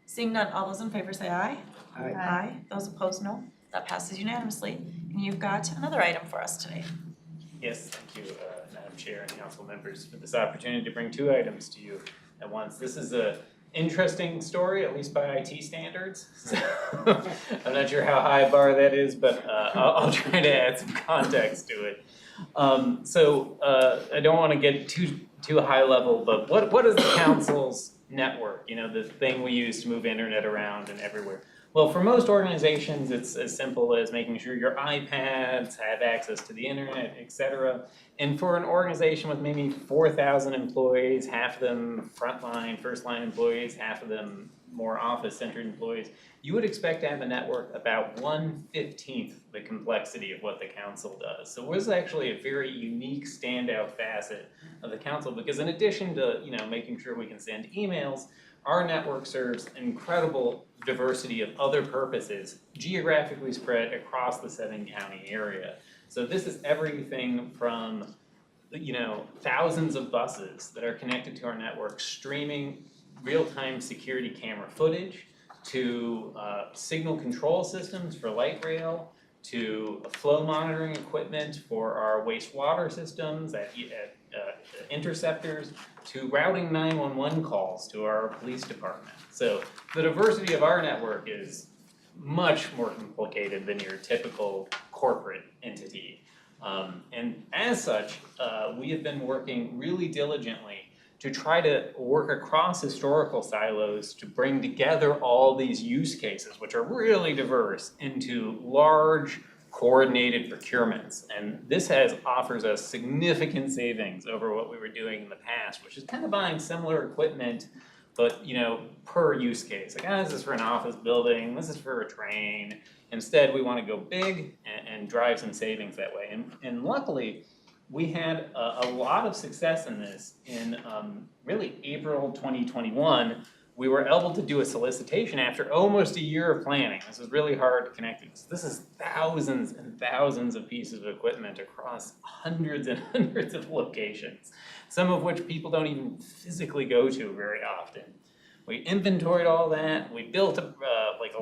Seeing none, all those in favor say aye. Aye. Aye, those opposed no, that passes unanimously. And you've got another item for us today. Yes, thank you, Madam Chair and council members, for this opportunity to bring 2 items to you at once. This is a interesting story, at least by IT standards. So I'm not sure how high a bar that is, but I'll try to add some context to it. I don't want to get too high level, but what is the council's network? You know, the thing we use to move internet around and everywhere. Well, for most organizations, it's as simple as making sure your iPads have access to the internet, et cetera. And for an organization with maybe 4,000 employees, half of them frontline, first-line employees, half of them more office-centered employees, you would expect to have a network about 1/15 the complexity of what the council does. So it was actually a very unique standout facet of the council, because in addition to, making sure we can send emails, our network serves an incredible diversity of other purposes, geographically spread across the 7-county area. So this is everything from, thousands of buses that are connected to our network, streaming real-time security camera footage, to signal control systems for light rail, to flow monitoring equipment for our wastewater systems at interceptors, to routing 911 calls to our police department. So the diversity of our network is much more complicated than your typical corporate entity. And as such, we have been working really diligently to try to work across historical silos to bring together all these use cases, which are really diverse, into large coordinated procurements. And this offers us significant savings over what we were doing in the past, which is kind of buying similar equipment, but per use case. Like, this is for an office building, this is for a train. Instead, we want to go big and drive some savings that way. And luckily, we had a lot of success in this. In really April 2021, we were able to do a solicitation after almost a year of planning. This was really hard to connect these. This is thousands and thousands of pieces of equipment across hundreds and hundreds of locations, some of which people don't even physically go to very often. We inventoried all that, we built a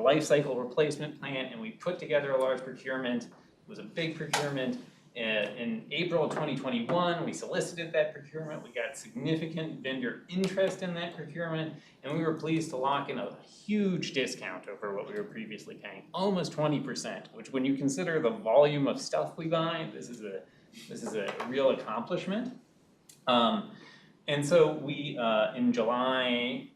life cycle replacement plan, and we put together a large procurement. It was a big procurement. In April of 2021, we solicited that procurement. We got significant vendor interest in that procurement, and we were pleased to lock in a huge discount over what we were previously paying, almost 20%, which, when you consider the volume of stuff we buy, this is a real accomplishment. And so we, in July,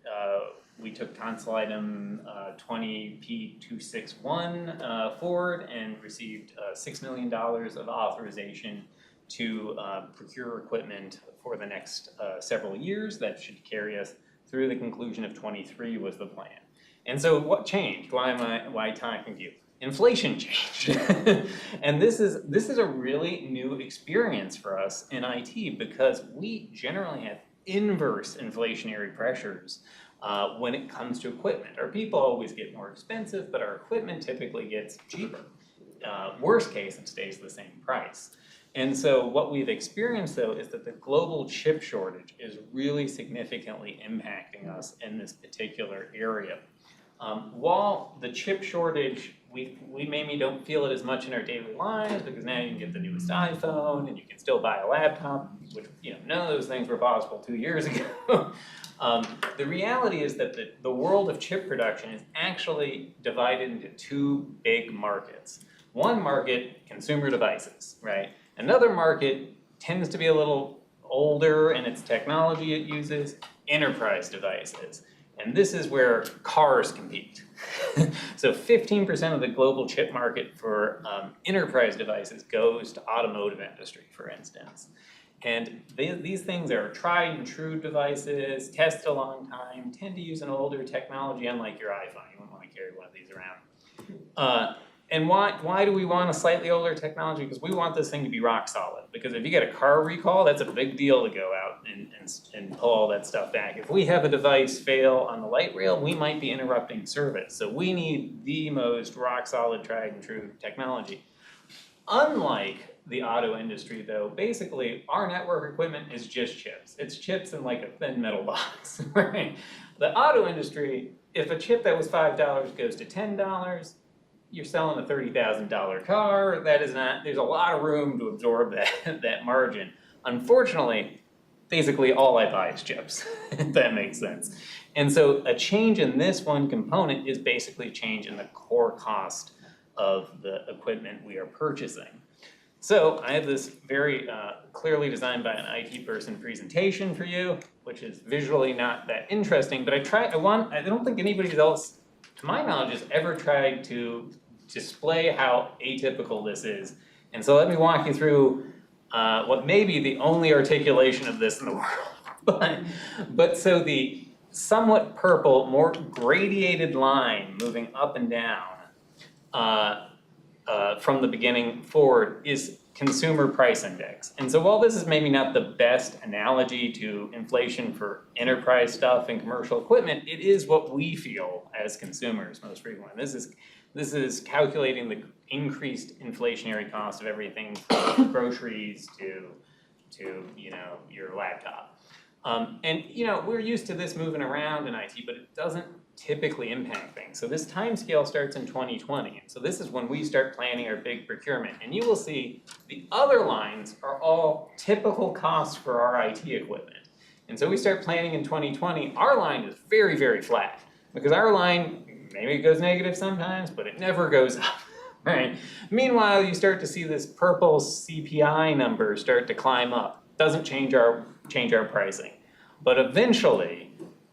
we took console item 20P261 forward and received $6 million of authorization to procure equipment for the next several years. That should carry us through the conclusion of 23 was the plan. And so what changed? Why talking to you? Inflation changed. And this is a really new experience for us in IT, because we generally have inverse inflationary pressures when it comes to equipment. Our people always get more expensive, but our equipment typically gets cheaper. Worst case, it stays the same price. And so what we've experienced, though, is that the global chip shortage is really significantly impacting us in this particular area. While the chip shortage, we maybe don't feel it as much in our daily lives, because now you can get the newest iPhone and you can still buy a laptop, which none of those things were possible 2 years ago. The reality is that the world of chip production is actually divided into two big markets. One market, consumer devices, right? Another market tends to be a little older in its technology it uses, enterprise devices. And this is where cars compete. So 15% of the global chip market for enterprise devices goes to automotive industry, for instance. And these things are tried and true devices, tested a long time, tend to use an older technology, unlike your iPhone. You wouldn't want to carry one of these around. And why do we want a slightly older technology? Because we want this thing to be rock solid. Because if you get a car recall, that's a big deal to go out and pull all that stuff back. If we have a device fail on the light rail, we might be interrupting service. So we need the most rock solid, tried and true technology. Unlike the auto industry, though, basically our network equipment is just chips. It's chips in like a thin metal box, right? The auto industry, if a chip that was $5 goes to $10, you're selling a $30,000 car. There's a lot of room to absorb that margin. Unfortunately, basically all I buy is chips, if that makes sense. And so a change in this one component is basically a change in the core cost of the equipment we are purchasing. So I have this very clearly designed by an IT person presentation for you, which is visually not that interesting, but I don't think anybody else to my knowledge, has ever tried to display how atypical this is. And so let me walk you through what may be the only articulation of this in the world. But so the somewhat purple, more gradiated line moving up and down from the beginning forward is consumer price index. And so while this is maybe not the best analogy to inflation for enterprise stuff and commercial equipment, it is what we feel as consumers most frequently. This is calculating the increased inflationary cost of everything from groceries to your laptop. And we're used to this moving around in IT, but it doesn't typically impact things. So this time scale starts in 2020. So this is when we start planning our big procurement. And you will see the other lines are all typical costs for our IT equipment. And so we start planning in 2020, our line is very, very flat. Because our line, maybe it goes negative sometimes, but it never goes up, right? Meanwhile, you start to see this purple CPI number start to climb up. Doesn't change our pricing. But eventually,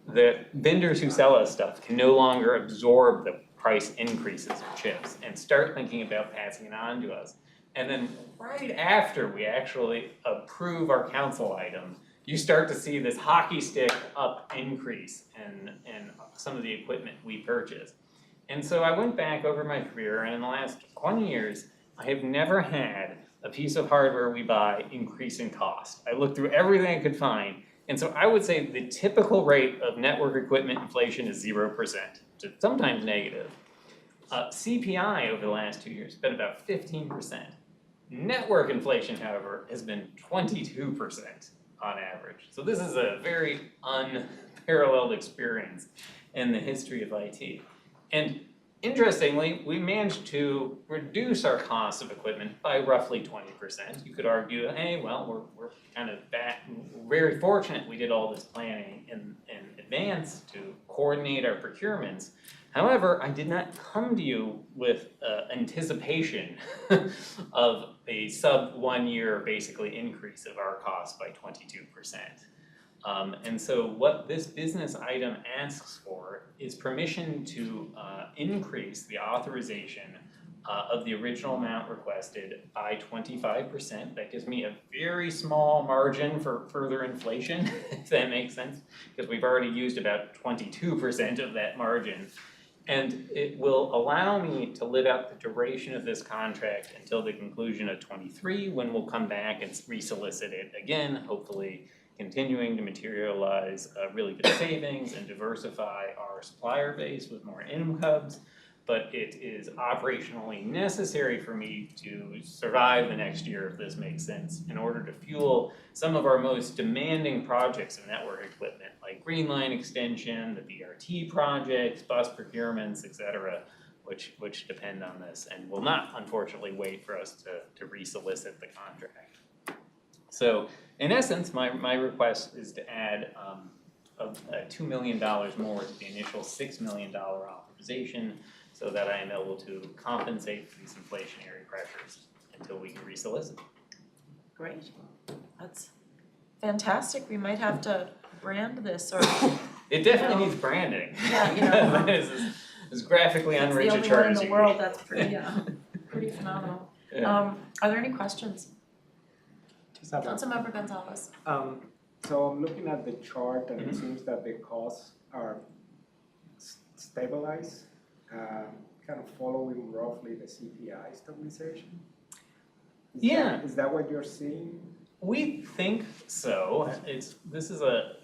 the vendors who sell us stuff can no longer absorb the price increases of chips and start thinking about passing it on to us. And then right after we actually approve our council item, you start to see this hockey stick up increase in some of the equipment we purchase. And so I went back over my career, and in the last 20 years, I have never had a piece of hardware we buy increase in cost. I looked through everything I could find. And so I would say the typical rate of network equipment inflation is 0%, sometimes negative. CPI over the last 2 years has been about 15%. Network inflation, however, has been 22% on average. So this is a very unparalleled experience in the history of IT. And interestingly, we managed to reduce our cost of equipment by roughly 20%. You could argue, hey, well, we're kind of very fortunate we did all this planning in advance to coordinate our procurements. However, I did not come to you with anticipation of a sub 1 year basically increase of our cost by 22%. And so what this business item asks for is permission to increase the authorization of the original amount requested by 25%. That gives me a very small margin for further inflation, if that makes sense, because we've already used about 22% of that margin. And it will allow me to live out the duration of this contract until the conclusion of 23, when we'll come back and resolicit it again, hopefully continuing to materialize really good savings and diversify our supplier base with more incomes. But it is operationally necessary for me to survive the next year, if this makes sense, in order to fuel some of our most demanding projects of network equipment, like Green Line extension, the BRT projects, bus procurements, et cetera, which depend on this and will not, unfortunately, wait for us to resolicit the contract. So, in essence, my request is to add $2 million more to the initial $6 million authorization, so that I am able to compensate for these inflationary pressures until we can resolicit. Great, that's fantastic. We might have to brand this or. It definitely needs branding. Yeah, As graphically unrich a it's the chart only one in as the you world can. that's pretty phenomenal. Yeah. Are there any questions? Just have a- Councilmember Gonzalez. So I'm looking at the chart and it seems that the costs are stabilized, kind of following roughly the CPI stabilization. Is that what you're seeing? We think so. This is a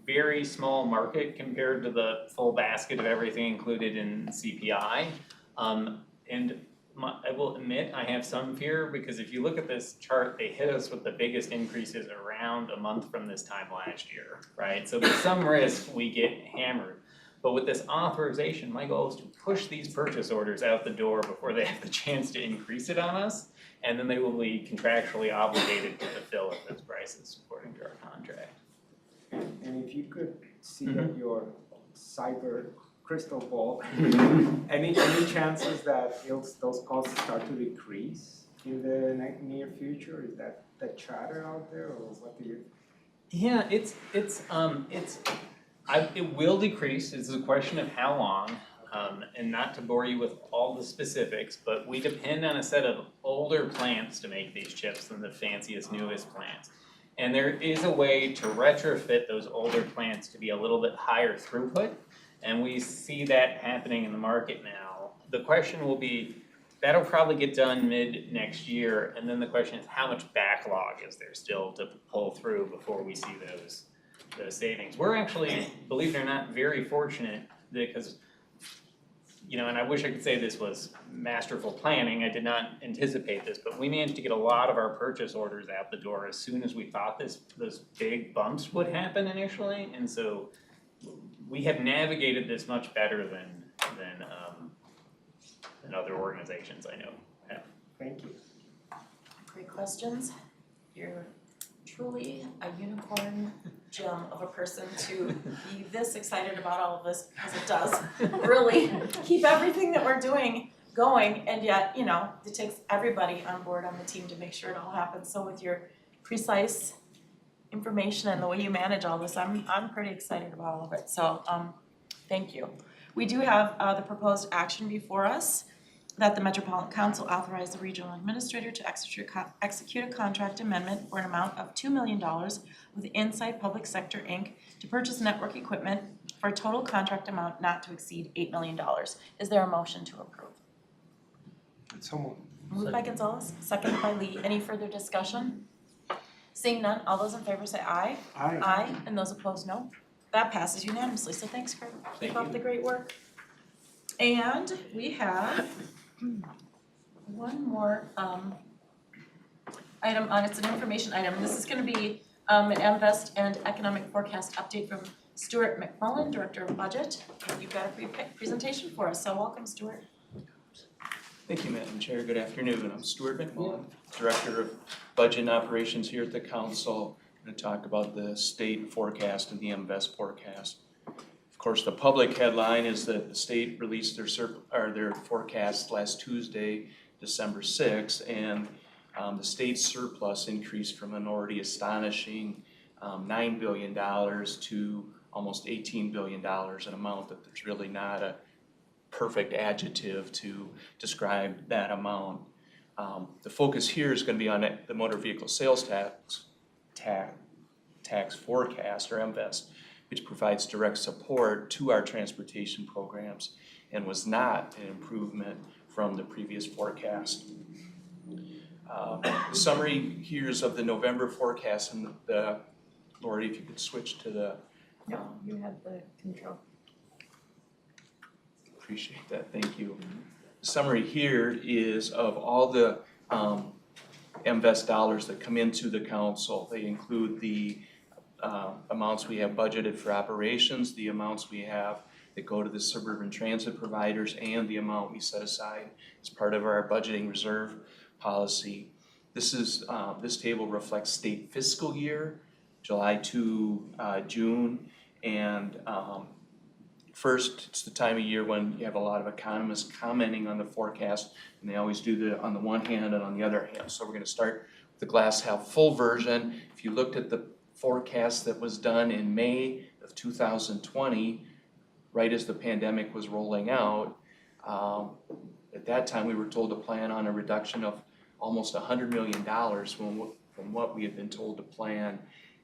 very small market compared to the full basket of everything included in CPI. I will admit I have some fear, because if you look at this chart, they hit us with the biggest increases around a month from this time last year, right? So there's some risk we get hammered. But with this authorization, my goal is to push these purchase orders out the door before they have the chance to increase it on us, and then they will be contractually obligated to fulfill at those prices according to our contract. And if you could see your cyber crystal ball, any chances that those costs start to decrease in the near future? Is that chatter out there, or what do you? Yeah, it will decrease. It's a question of how long. And not to bore you with all the specifics, but we depend on a set of older plants to make these chips than the fanciest, newest plants. And there is a way to retrofit those older plants to be a little bit higher throughput, and we see that happening in the market now. The question will be, that'll probably get done mid next year, and then the question is, how much backlog is there still to pull through before we see those savings? We're actually, believe it or not, very fortunate because, and I wish I could say this was masterful planning, I did not anticipate this, but we managed to get a lot of our purchase orders out the door as soon as we thought those big bumps would happen initially, and so we have navigated this much better than other organizations I know have. Thank you. Great questions. You're truly a unicorn gem of a person to be this excited about all of this, because it does really keep everything that we're doing going, and yet, it takes everybody on board on the team to make sure it all happens. So with your precise information and the way you manage all this, I'm pretty excited about all of it, so thank you. We do have the proposed action before us, that the Metropolitan Council authorize the regional administrator to execute a contract amendment for an amount of $2 million with Insight Public Sector, Inc. to purchase network equipment for a total contract amount not to exceed $8 million. Is there a motion to approve? Someone. Moved by Gonzalez, seconded by Lee. Any further discussion? Seeing none, all those in favor say aye. Aye. Aye, and those opposed, no. That passes unanimously, so thanks, Craig. Keep up the great work. And we have one more item on, it's an information item. This is gonna be an MVest and economic forecast update from Stuart McMullen, Director of Budget. And you've got a presentation for us, so welcome, Stuart. Thank you, Madam Chair. Good afternoon. I'm Stuart McMullen, Director of Budget and Operations here at the Council. I'm going to talk about the state forecast and the MVest forecast. Of course, the public headline is that the state released their forecast last Tuesday, December 6th, and the state surplus increased from an already astonishing $9 billion to almost $18 billion, an amount that there's really not a perfect adjective to describe that amount. The focus here is going to be on the motor vehicle sales tax forecast, or MVest, which provides direct support to our transportation programs and was not an improvement from the previous forecast. The summary here is of the November forecast, and Lori, if you could switch to the. No, you have the control. Appreciate that, thank you. The summary here is of all the MVest dollars that come into the council. They include the amounts we have budgeted for operations, the amounts we have that go to the suburban transit providers, and the amount we set aside as part of our budgeting reserve policy. This table reflects state fiscal year, July to June, and first, it's the time of year when you have a lot of economists commenting on the forecast, and they always do on the one hand and on the other hand. So we're going to start with the glass half full version. If you looked at the forecast that was done in May of 2020, right as the pandemic was rolling out, at that time we were told to plan on a reduction of almost $100 million from what we had been told to plan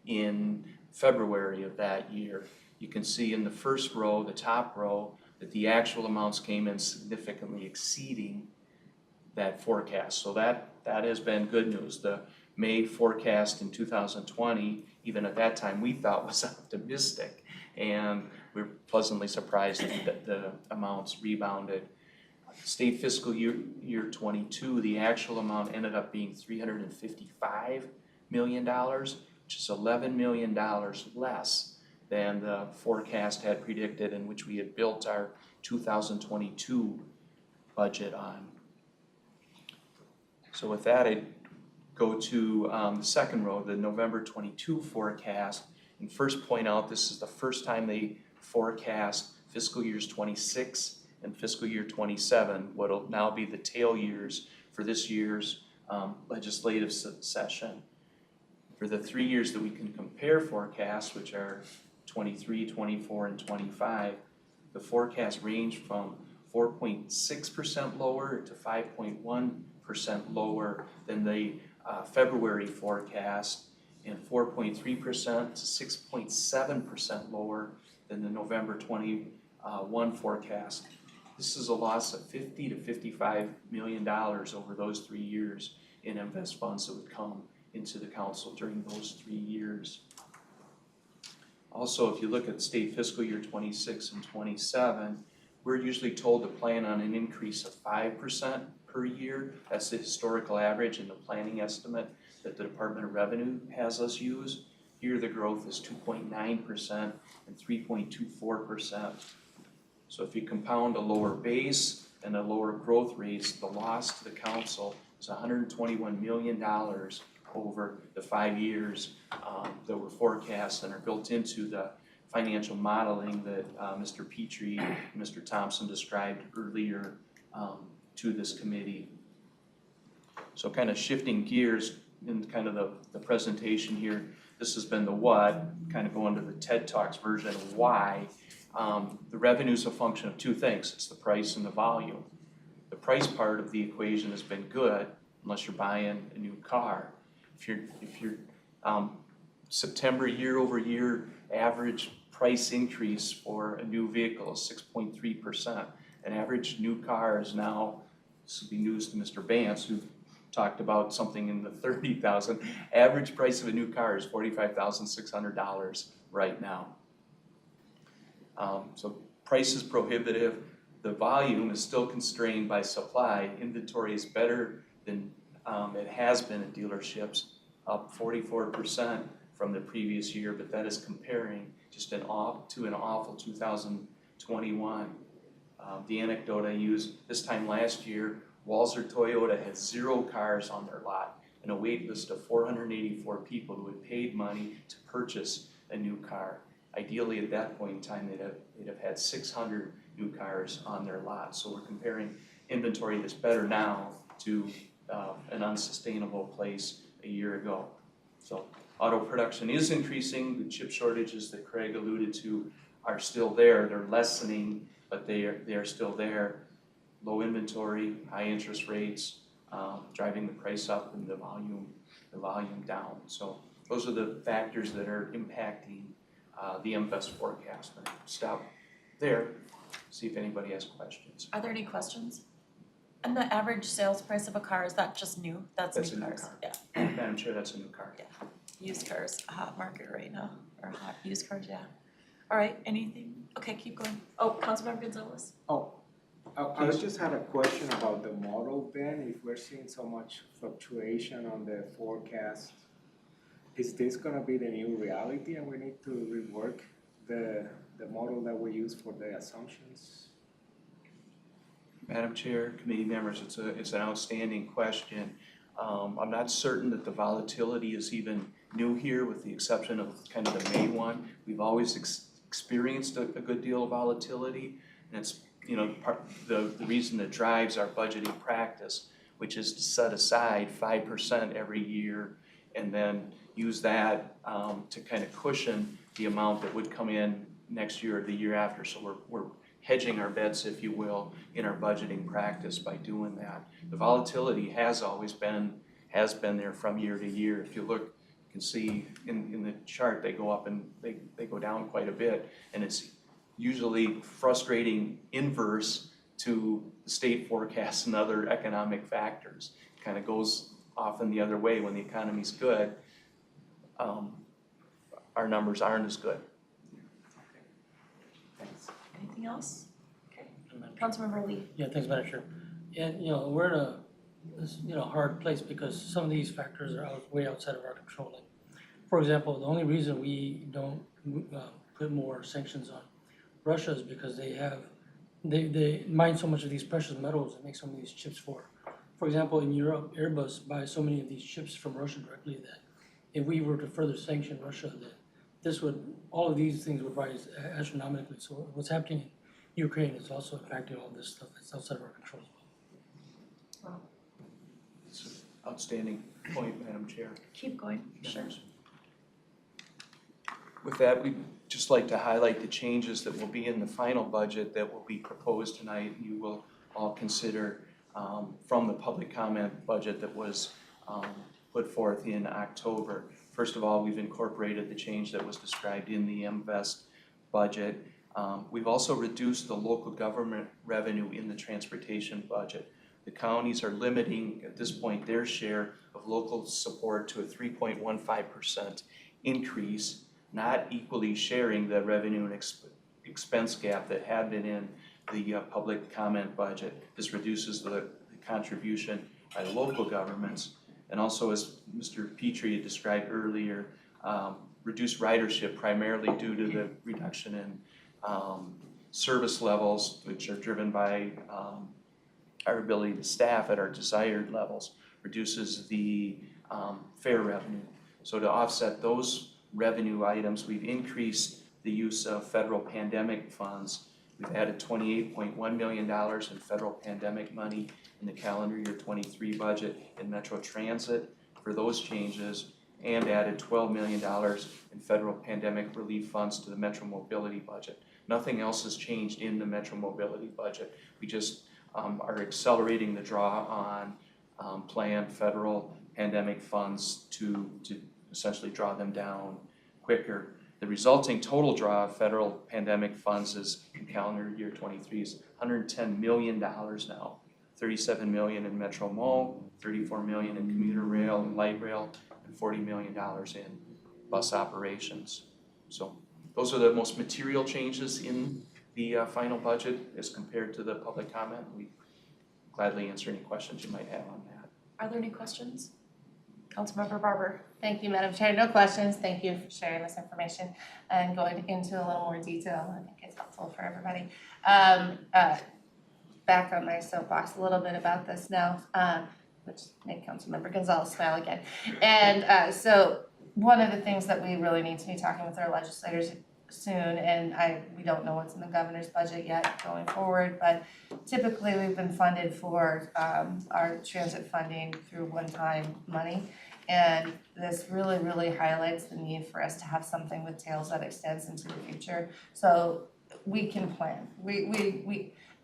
in February of that year. You can see in the first row, the top row, that the actual amounts came in significantly exceeding that forecast. So that has been good news. The May forecast in 2020, even at that time, we thought was optimistic, and we were pleasantly surprised that the amounts rebounded. State fiscal year 22, the actual amount ended up being $355 million, which is $11 million less than the forecast had predicted, in which we had built our 2022 budget on. So with that, I'd go to the second row, the November 22 forecast, and first point out this is the first time they forecast fiscal years 26 and fiscal year 27, what'll now be the tail years for this year's legislative session. For the 3 years that we can compare forecasts, which are 23, 24, and 25, the forecast ranged from 4.6% lower to 5.1% lower than the February forecast, and 4.3% to 6.7% lower than the November 21 forecast. This is a loss of $50 to $55 million over those 3 years in invest funds that would come into the council during those 3 years. Also, if you look at state fiscal year 26 and 27, we're usually told to plan on an increase of 5% per year. That's the historical average and the planning estimate that the Department of Revenue has us use. Here the growth is 2.9% and 3.24%. So if you compound a lower base and a lower growth rates, the loss to the council is $121 million over the 5 years that were forecast and are built into the financial modeling that Mr. Petrie and Mr. Thompson described earlier to this committee. So kind of shifting gears in kind of the presentation here, this has been the what, kind of going to the TED Talks version of why. The revenue is a function of two things. It's the price and the volume. The price part of the equation has been good unless you're buying a new car. If you're September year over year average price increase for a new vehicle is 6.3%. An average new car is now, this will be news to Mr. Bance, who talked about something in the 30,000. Average price of a new car is $45,600 right now. So price is prohibitive. The volume is still constrained by supply. Inventory is better than it has been at dealerships, up 44% from the previous year, but that is comparing just an awful 2021. The anecdote I used this time last year, Walser Toyota had 0 cars on their lot and a wait list of 484 people who had paid money to purchase a new car. Ideally, at that point in time, they'd have had 600 new cars on their lot. So we're comparing inventory that's better now to an unsustainable place a year ago. So auto production is increasing. The chip shortages that Craig alluded to are still there. They're lessening, but they are still there. Low inventory, high interest rates, driving the price up and the volume down. So those are the factors that are impacting the MVEST forecast. And stop there, see if anybody has questions. Are there any questions? And the average sales price of a car, is that just new? That's a new new cars? car. Yeah. Madam Chair, that's a new car. Yeah. Used cars, a hot market right now, or hot used cars, yeah. All right, anything? Okay, keep going. Oh, Councilmember Gonzalez. I just had a question about the model then, if we're seeing so much fluctuation on the forecast. Is this gonna be the new reality and we need to rework the model that we use for the assumptions? Madam Chair, committee members, it's an outstanding question. I'm not certain that the volatility is even new here, with the exception of kind of the May one. We've always experienced a good deal of volatility, and it's the reason that drives our budgeting practice, which is to set aside 5% every year and then use that to kind of cushion the amount that would come in next year or the year after. So we're hedging our bets, if you will, in our budgeting practice by doing that. The volatility has been there from year to year. If you look, you can see in the chart, they go up and they go down quite a bit, and it's usually frustrating inverse to the state forecasts and other economic factors. It kind of goes often the other way. When the economy's good, our numbers aren't as good. Thanks. Anything else? Okay. Councilmember Lee. Yeah, thanks, Madam Chair. And, we're in this hard place because some of these factors are way outside of our control. Like, for example, the only reason we don't put more sanctions on Russia is because they mine so much of these precious metals and make so many of these chips for example, in Europe, Airbus buys so many of these chips from Russia directly that if we were to further sanction Russia, that all of these things would rise astronomically. So what's happening in Ukraine is also impacting all this stuff that's outside of our control as well. It's an outstanding point, Madam Chair. Keep going, sure. With that, we'd just like to highlight the changes that will be in the final budget that will be proposed tonight. You will all consider from the public comment budget that was put forth in October. First of all, we've incorporated the change that was described in the MVest budget. We've also reduced the local government revenue in the transportation budget. The counties are limiting, at this point, their share of local support to a 3.15% increase, not equally sharing the revenue and expense gap that had been in the public comment budget. This reduces the contribution by local governments, and also, as Mr. Petrie had described earlier, reduced ridership primarily due to the reduction in service levels, which are driven by our ability to staff at our desired levels, reduces the fare revenue. So to offset those revenue items, we've increased the use of federal pandemic funds. We've added $28.1 million in federal pandemic money in the calendar year 23 budget in Metro Transit for those changes, and added $12 million in federal pandemic relief funds to the Metro Mobility budget. Nothing else has changed in the Metro Mobility budget. We just are accelerating the draw on planned federal pandemic funds to essentially draw them down quicker. The resulting total draw of federal pandemic funds is in calendar year 23 is $110 million now. 37 million in Metro Mo, 34 million in commuter rail and light rail, and $40 million in bus operations. So those are the most material changes in the final budget as compared to the public comment. We gladly answer any questions you might have on that. Are there any questions? Councilmember Barber. Thank you, Madam Chair. No questions. Thank you for sharing this information and going into a little more detail. I think it's helpful for everybody. Back on my soapbox a little bit about this now, which made Councilmember Gonzalez smile again. And so one of the things that we really need to be talking with our legislators soon, and we don't know what's in the governor's budget yet going forward, but typically we've been funded for our transit funding through one-time money. And this really, really highlights the need for us to have something with tails that extends into the future. So we can plan.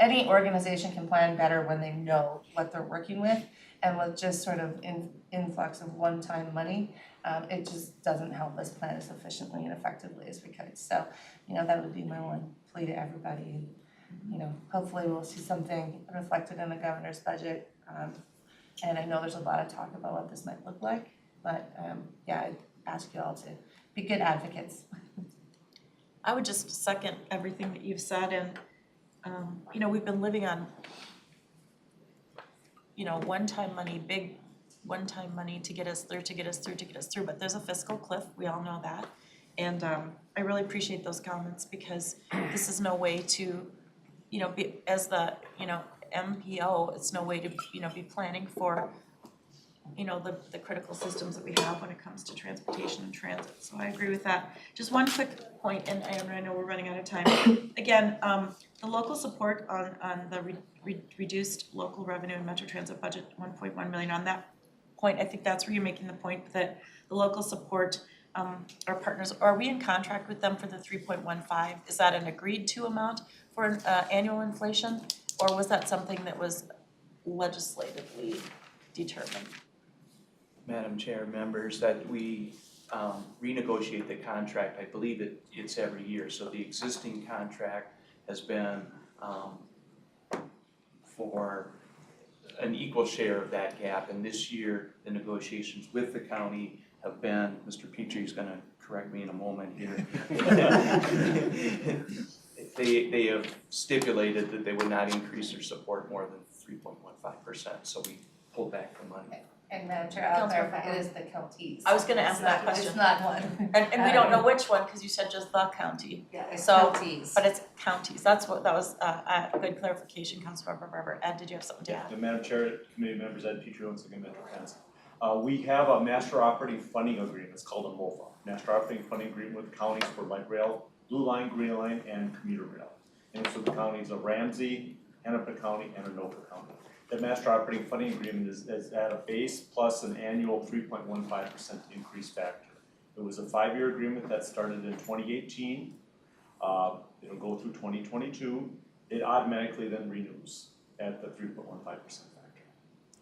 Any organization can plan better when they know what they're working with, and with just sort of influx of one-time money, it just doesn't help us plan as efficiently and effectively as we could. So, that would be my one plea to everybody. Hopefully we'll see something reflected in the governor's budget. And I know there's a lot of talk about what this might look like, but I'd ask you all to be good advocates. I would just second everything that you've said, and we've been living on one-time money, big one-time money to get us through, but there's a fiscal cliff, we all know that. And I really appreciate those comments, because this is no way to, be, as the, MPO, it's no way to, be planning for, the critical systems that we have when it comes to transportation and transit. So I agree with that. Just one quick point, and I know we're running out of time. Again, the local support on the reduced local revenue and Metro Transit budget, 1.1 million. On that point, I think that's where you're making the point that the local support, our partners, are we in contract with them for the 3.15? Is that an agreed to amount for annual inflation, or was that something that was legislatively determined? Madam Chair, members, that we renegotiate the contract. I believe it's every year. So the existing contract has been for an equal share of that gap, and this year the negotiations with the county have been, Mr. Petrie is going to correct me in a moment here. They have stipulated that they would not increase their support more than 3.15%, so we pulled back the money. And Madam Chair, I'll clarify, it is the counties. I was gonna ask that question. It's not one. And we don't know which one, because you said just the county. Yeah, it's So, counties. But it's counties, that was a good clarification, Councilmember Barber. Ed, did you have something to add? The Madam Chair, committee members, Ed Petrie, once again, Metro Transit. We have a master operating funding agreement, it's called a MOFA, Master Operating Funding Agreement with counties for light rail, blue line, green line, and commuter rail. And it's with the counties of Ramsey, Hennepin County, and Anoka County. The master operating funding agreement is at a base plus an annual 3.15% increase factor. It was a 5-year agreement that started in 2018. It'll go through 2022. It automatically then renews at the 3.15% factor.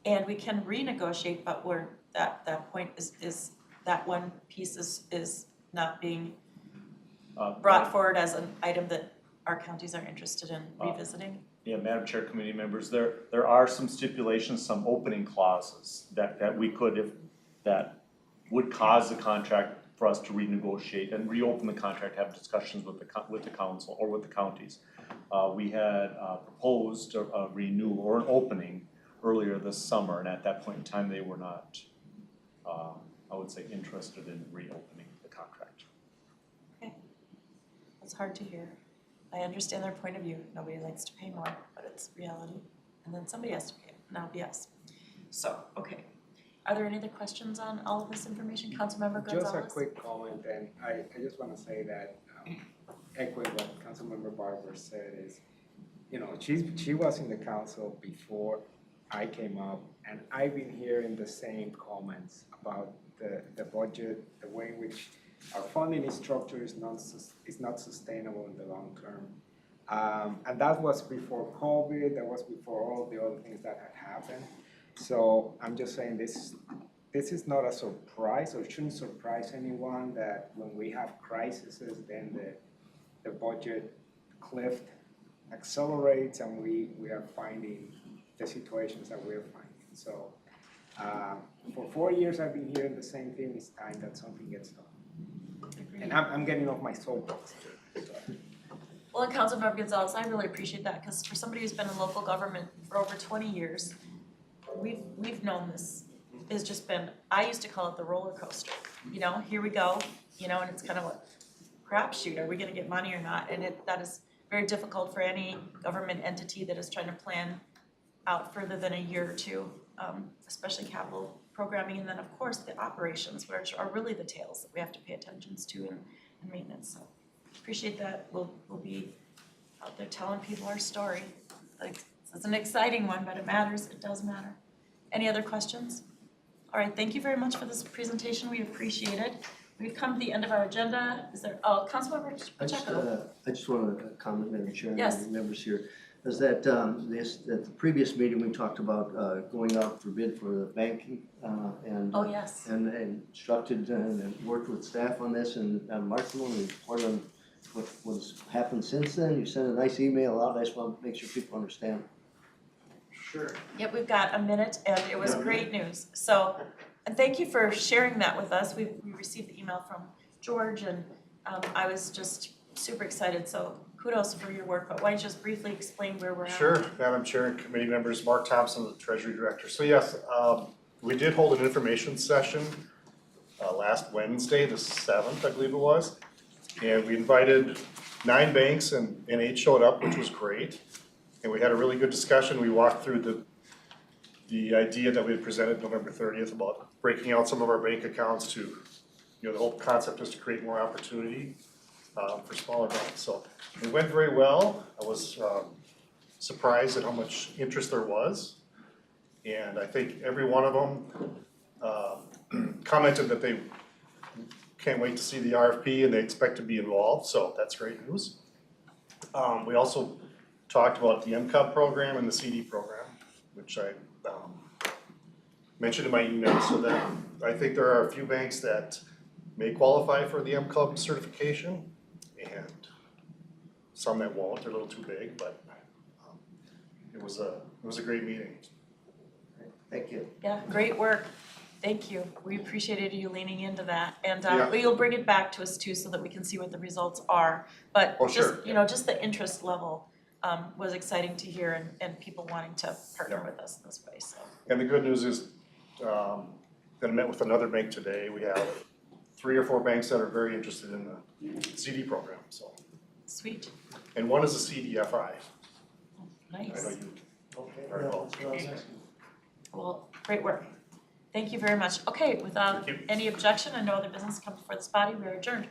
And we can renegotiate, but we're, that point is that one piece is not being brought forward as an item that our counties are interested in revisiting? Yeah, Madam Chair, committee members, there are some stipulations, some opening clauses that we could, that would cause the contract for us to renegotiate and reopen the contract, have discussions with the council or with the counties. We had proposed a renewal or an opening earlier this summer, and at that point in time, they were not, I would say, interested in reopening the contract. Okay, that's hard to hear. I understand their point of view. Nobody likes to pay more, but it's reality. And then somebody has to pay it, now yes. So, okay. Are there any other questions on all of this information? Councilmember Gonzalez? Just a quick comment, and I just wanna say that, echoing what Councilmember Barber said is, you know, she was in the council before I came up, and I've been hearing the same comments about the budget, the way in which our funding structure is not sustainable in the long term. And that was before COVID, that was before all the other things that had happened. So I'm just saying this is not a surprise, or shouldn't surprise anyone, that when we have crises, then the budget cliff accelerates, and we are finding the situations that we're finding. So for 4 years I've been hearing the same thing. It's time that something gets done. And I'm getting off my soapbox. Well, and Councilmember Gonzalez, I really appreciate that, because for somebody who's been in local government for over 20 years, we've known this. It's just been, I used to call it the roller coaster. You know, here we go, you know, and it's kind of a crapshoot. Are we gonna get money or not? And that is very difficult for any government entity that is trying to plan out further than a year or two, especially capital programming, and then of course the operations, which are really the tails that we have to pay attention to and maintenance. So appreciate that. We'll be out there telling people our story. Like, it's an exciting one, but it matters. It does matter. Any other questions? All right, thank you very much for this presentation. We appreciate it. We've come to the end of our agenda. Is there, Councilmember Pacheco? I just want to comment, Madam Chair, Yes. and members here, is that at the previous meeting, we talked about going out for bid for the banking and Oh, yes. and instructed and worked with staff on this, and Mark, you want to report on what's happened since then? You sent a nice email out. I just want to make sure people understand. Sure. Yep, we've got a minute, and it was great news. So, and thank you for sharing that with us. We received the email from George, and I was just super excited. So kudos for your work, but why don't you just briefly explain where we're at? Sure, Madam Chair and committee members, Mark Thompson, the Treasury Director. So yes, we did hold an information session last Wednesday, the 7th, I believe it was. And we invited 9 banks and 8 showed up, which was great. And we had a really good discussion. We walked through the idea that we had presented November 30th about breaking out some of our bank accounts to, you know, the whole concept is to create more opportunity for smaller banks. So it went very well. I was surprised at how much interest there was. And I think every one of them commented that they can't wait to see the RFP and they expect to be involved. So that's great news. We also talked about the MCUB program and the CD program, which I mentioned in my email, so that I think there are a few banks that may qualify for the MCUB certification and some that won't. They're a little too big, but it was a great meeting. Thank you. Yeah, great work. Thank you. We appreciated you leaning into that. And Yeah. you'll bring it back to us too, so that we can see what the results are. But Oh, just, sure. you know, just the interest level was exciting to hear, and people wanting to partner Yeah. with us in this way, so. And the good news is, I met with another bank today. We have 3 or 4 banks that are very interested in the CD program, so. Sweet, And one is a CDFI. I know nice. you Okay. very well. Well, great work. Thank you very much. Okay, without Thank you. any objection and no other business come before this body, we are adjourned.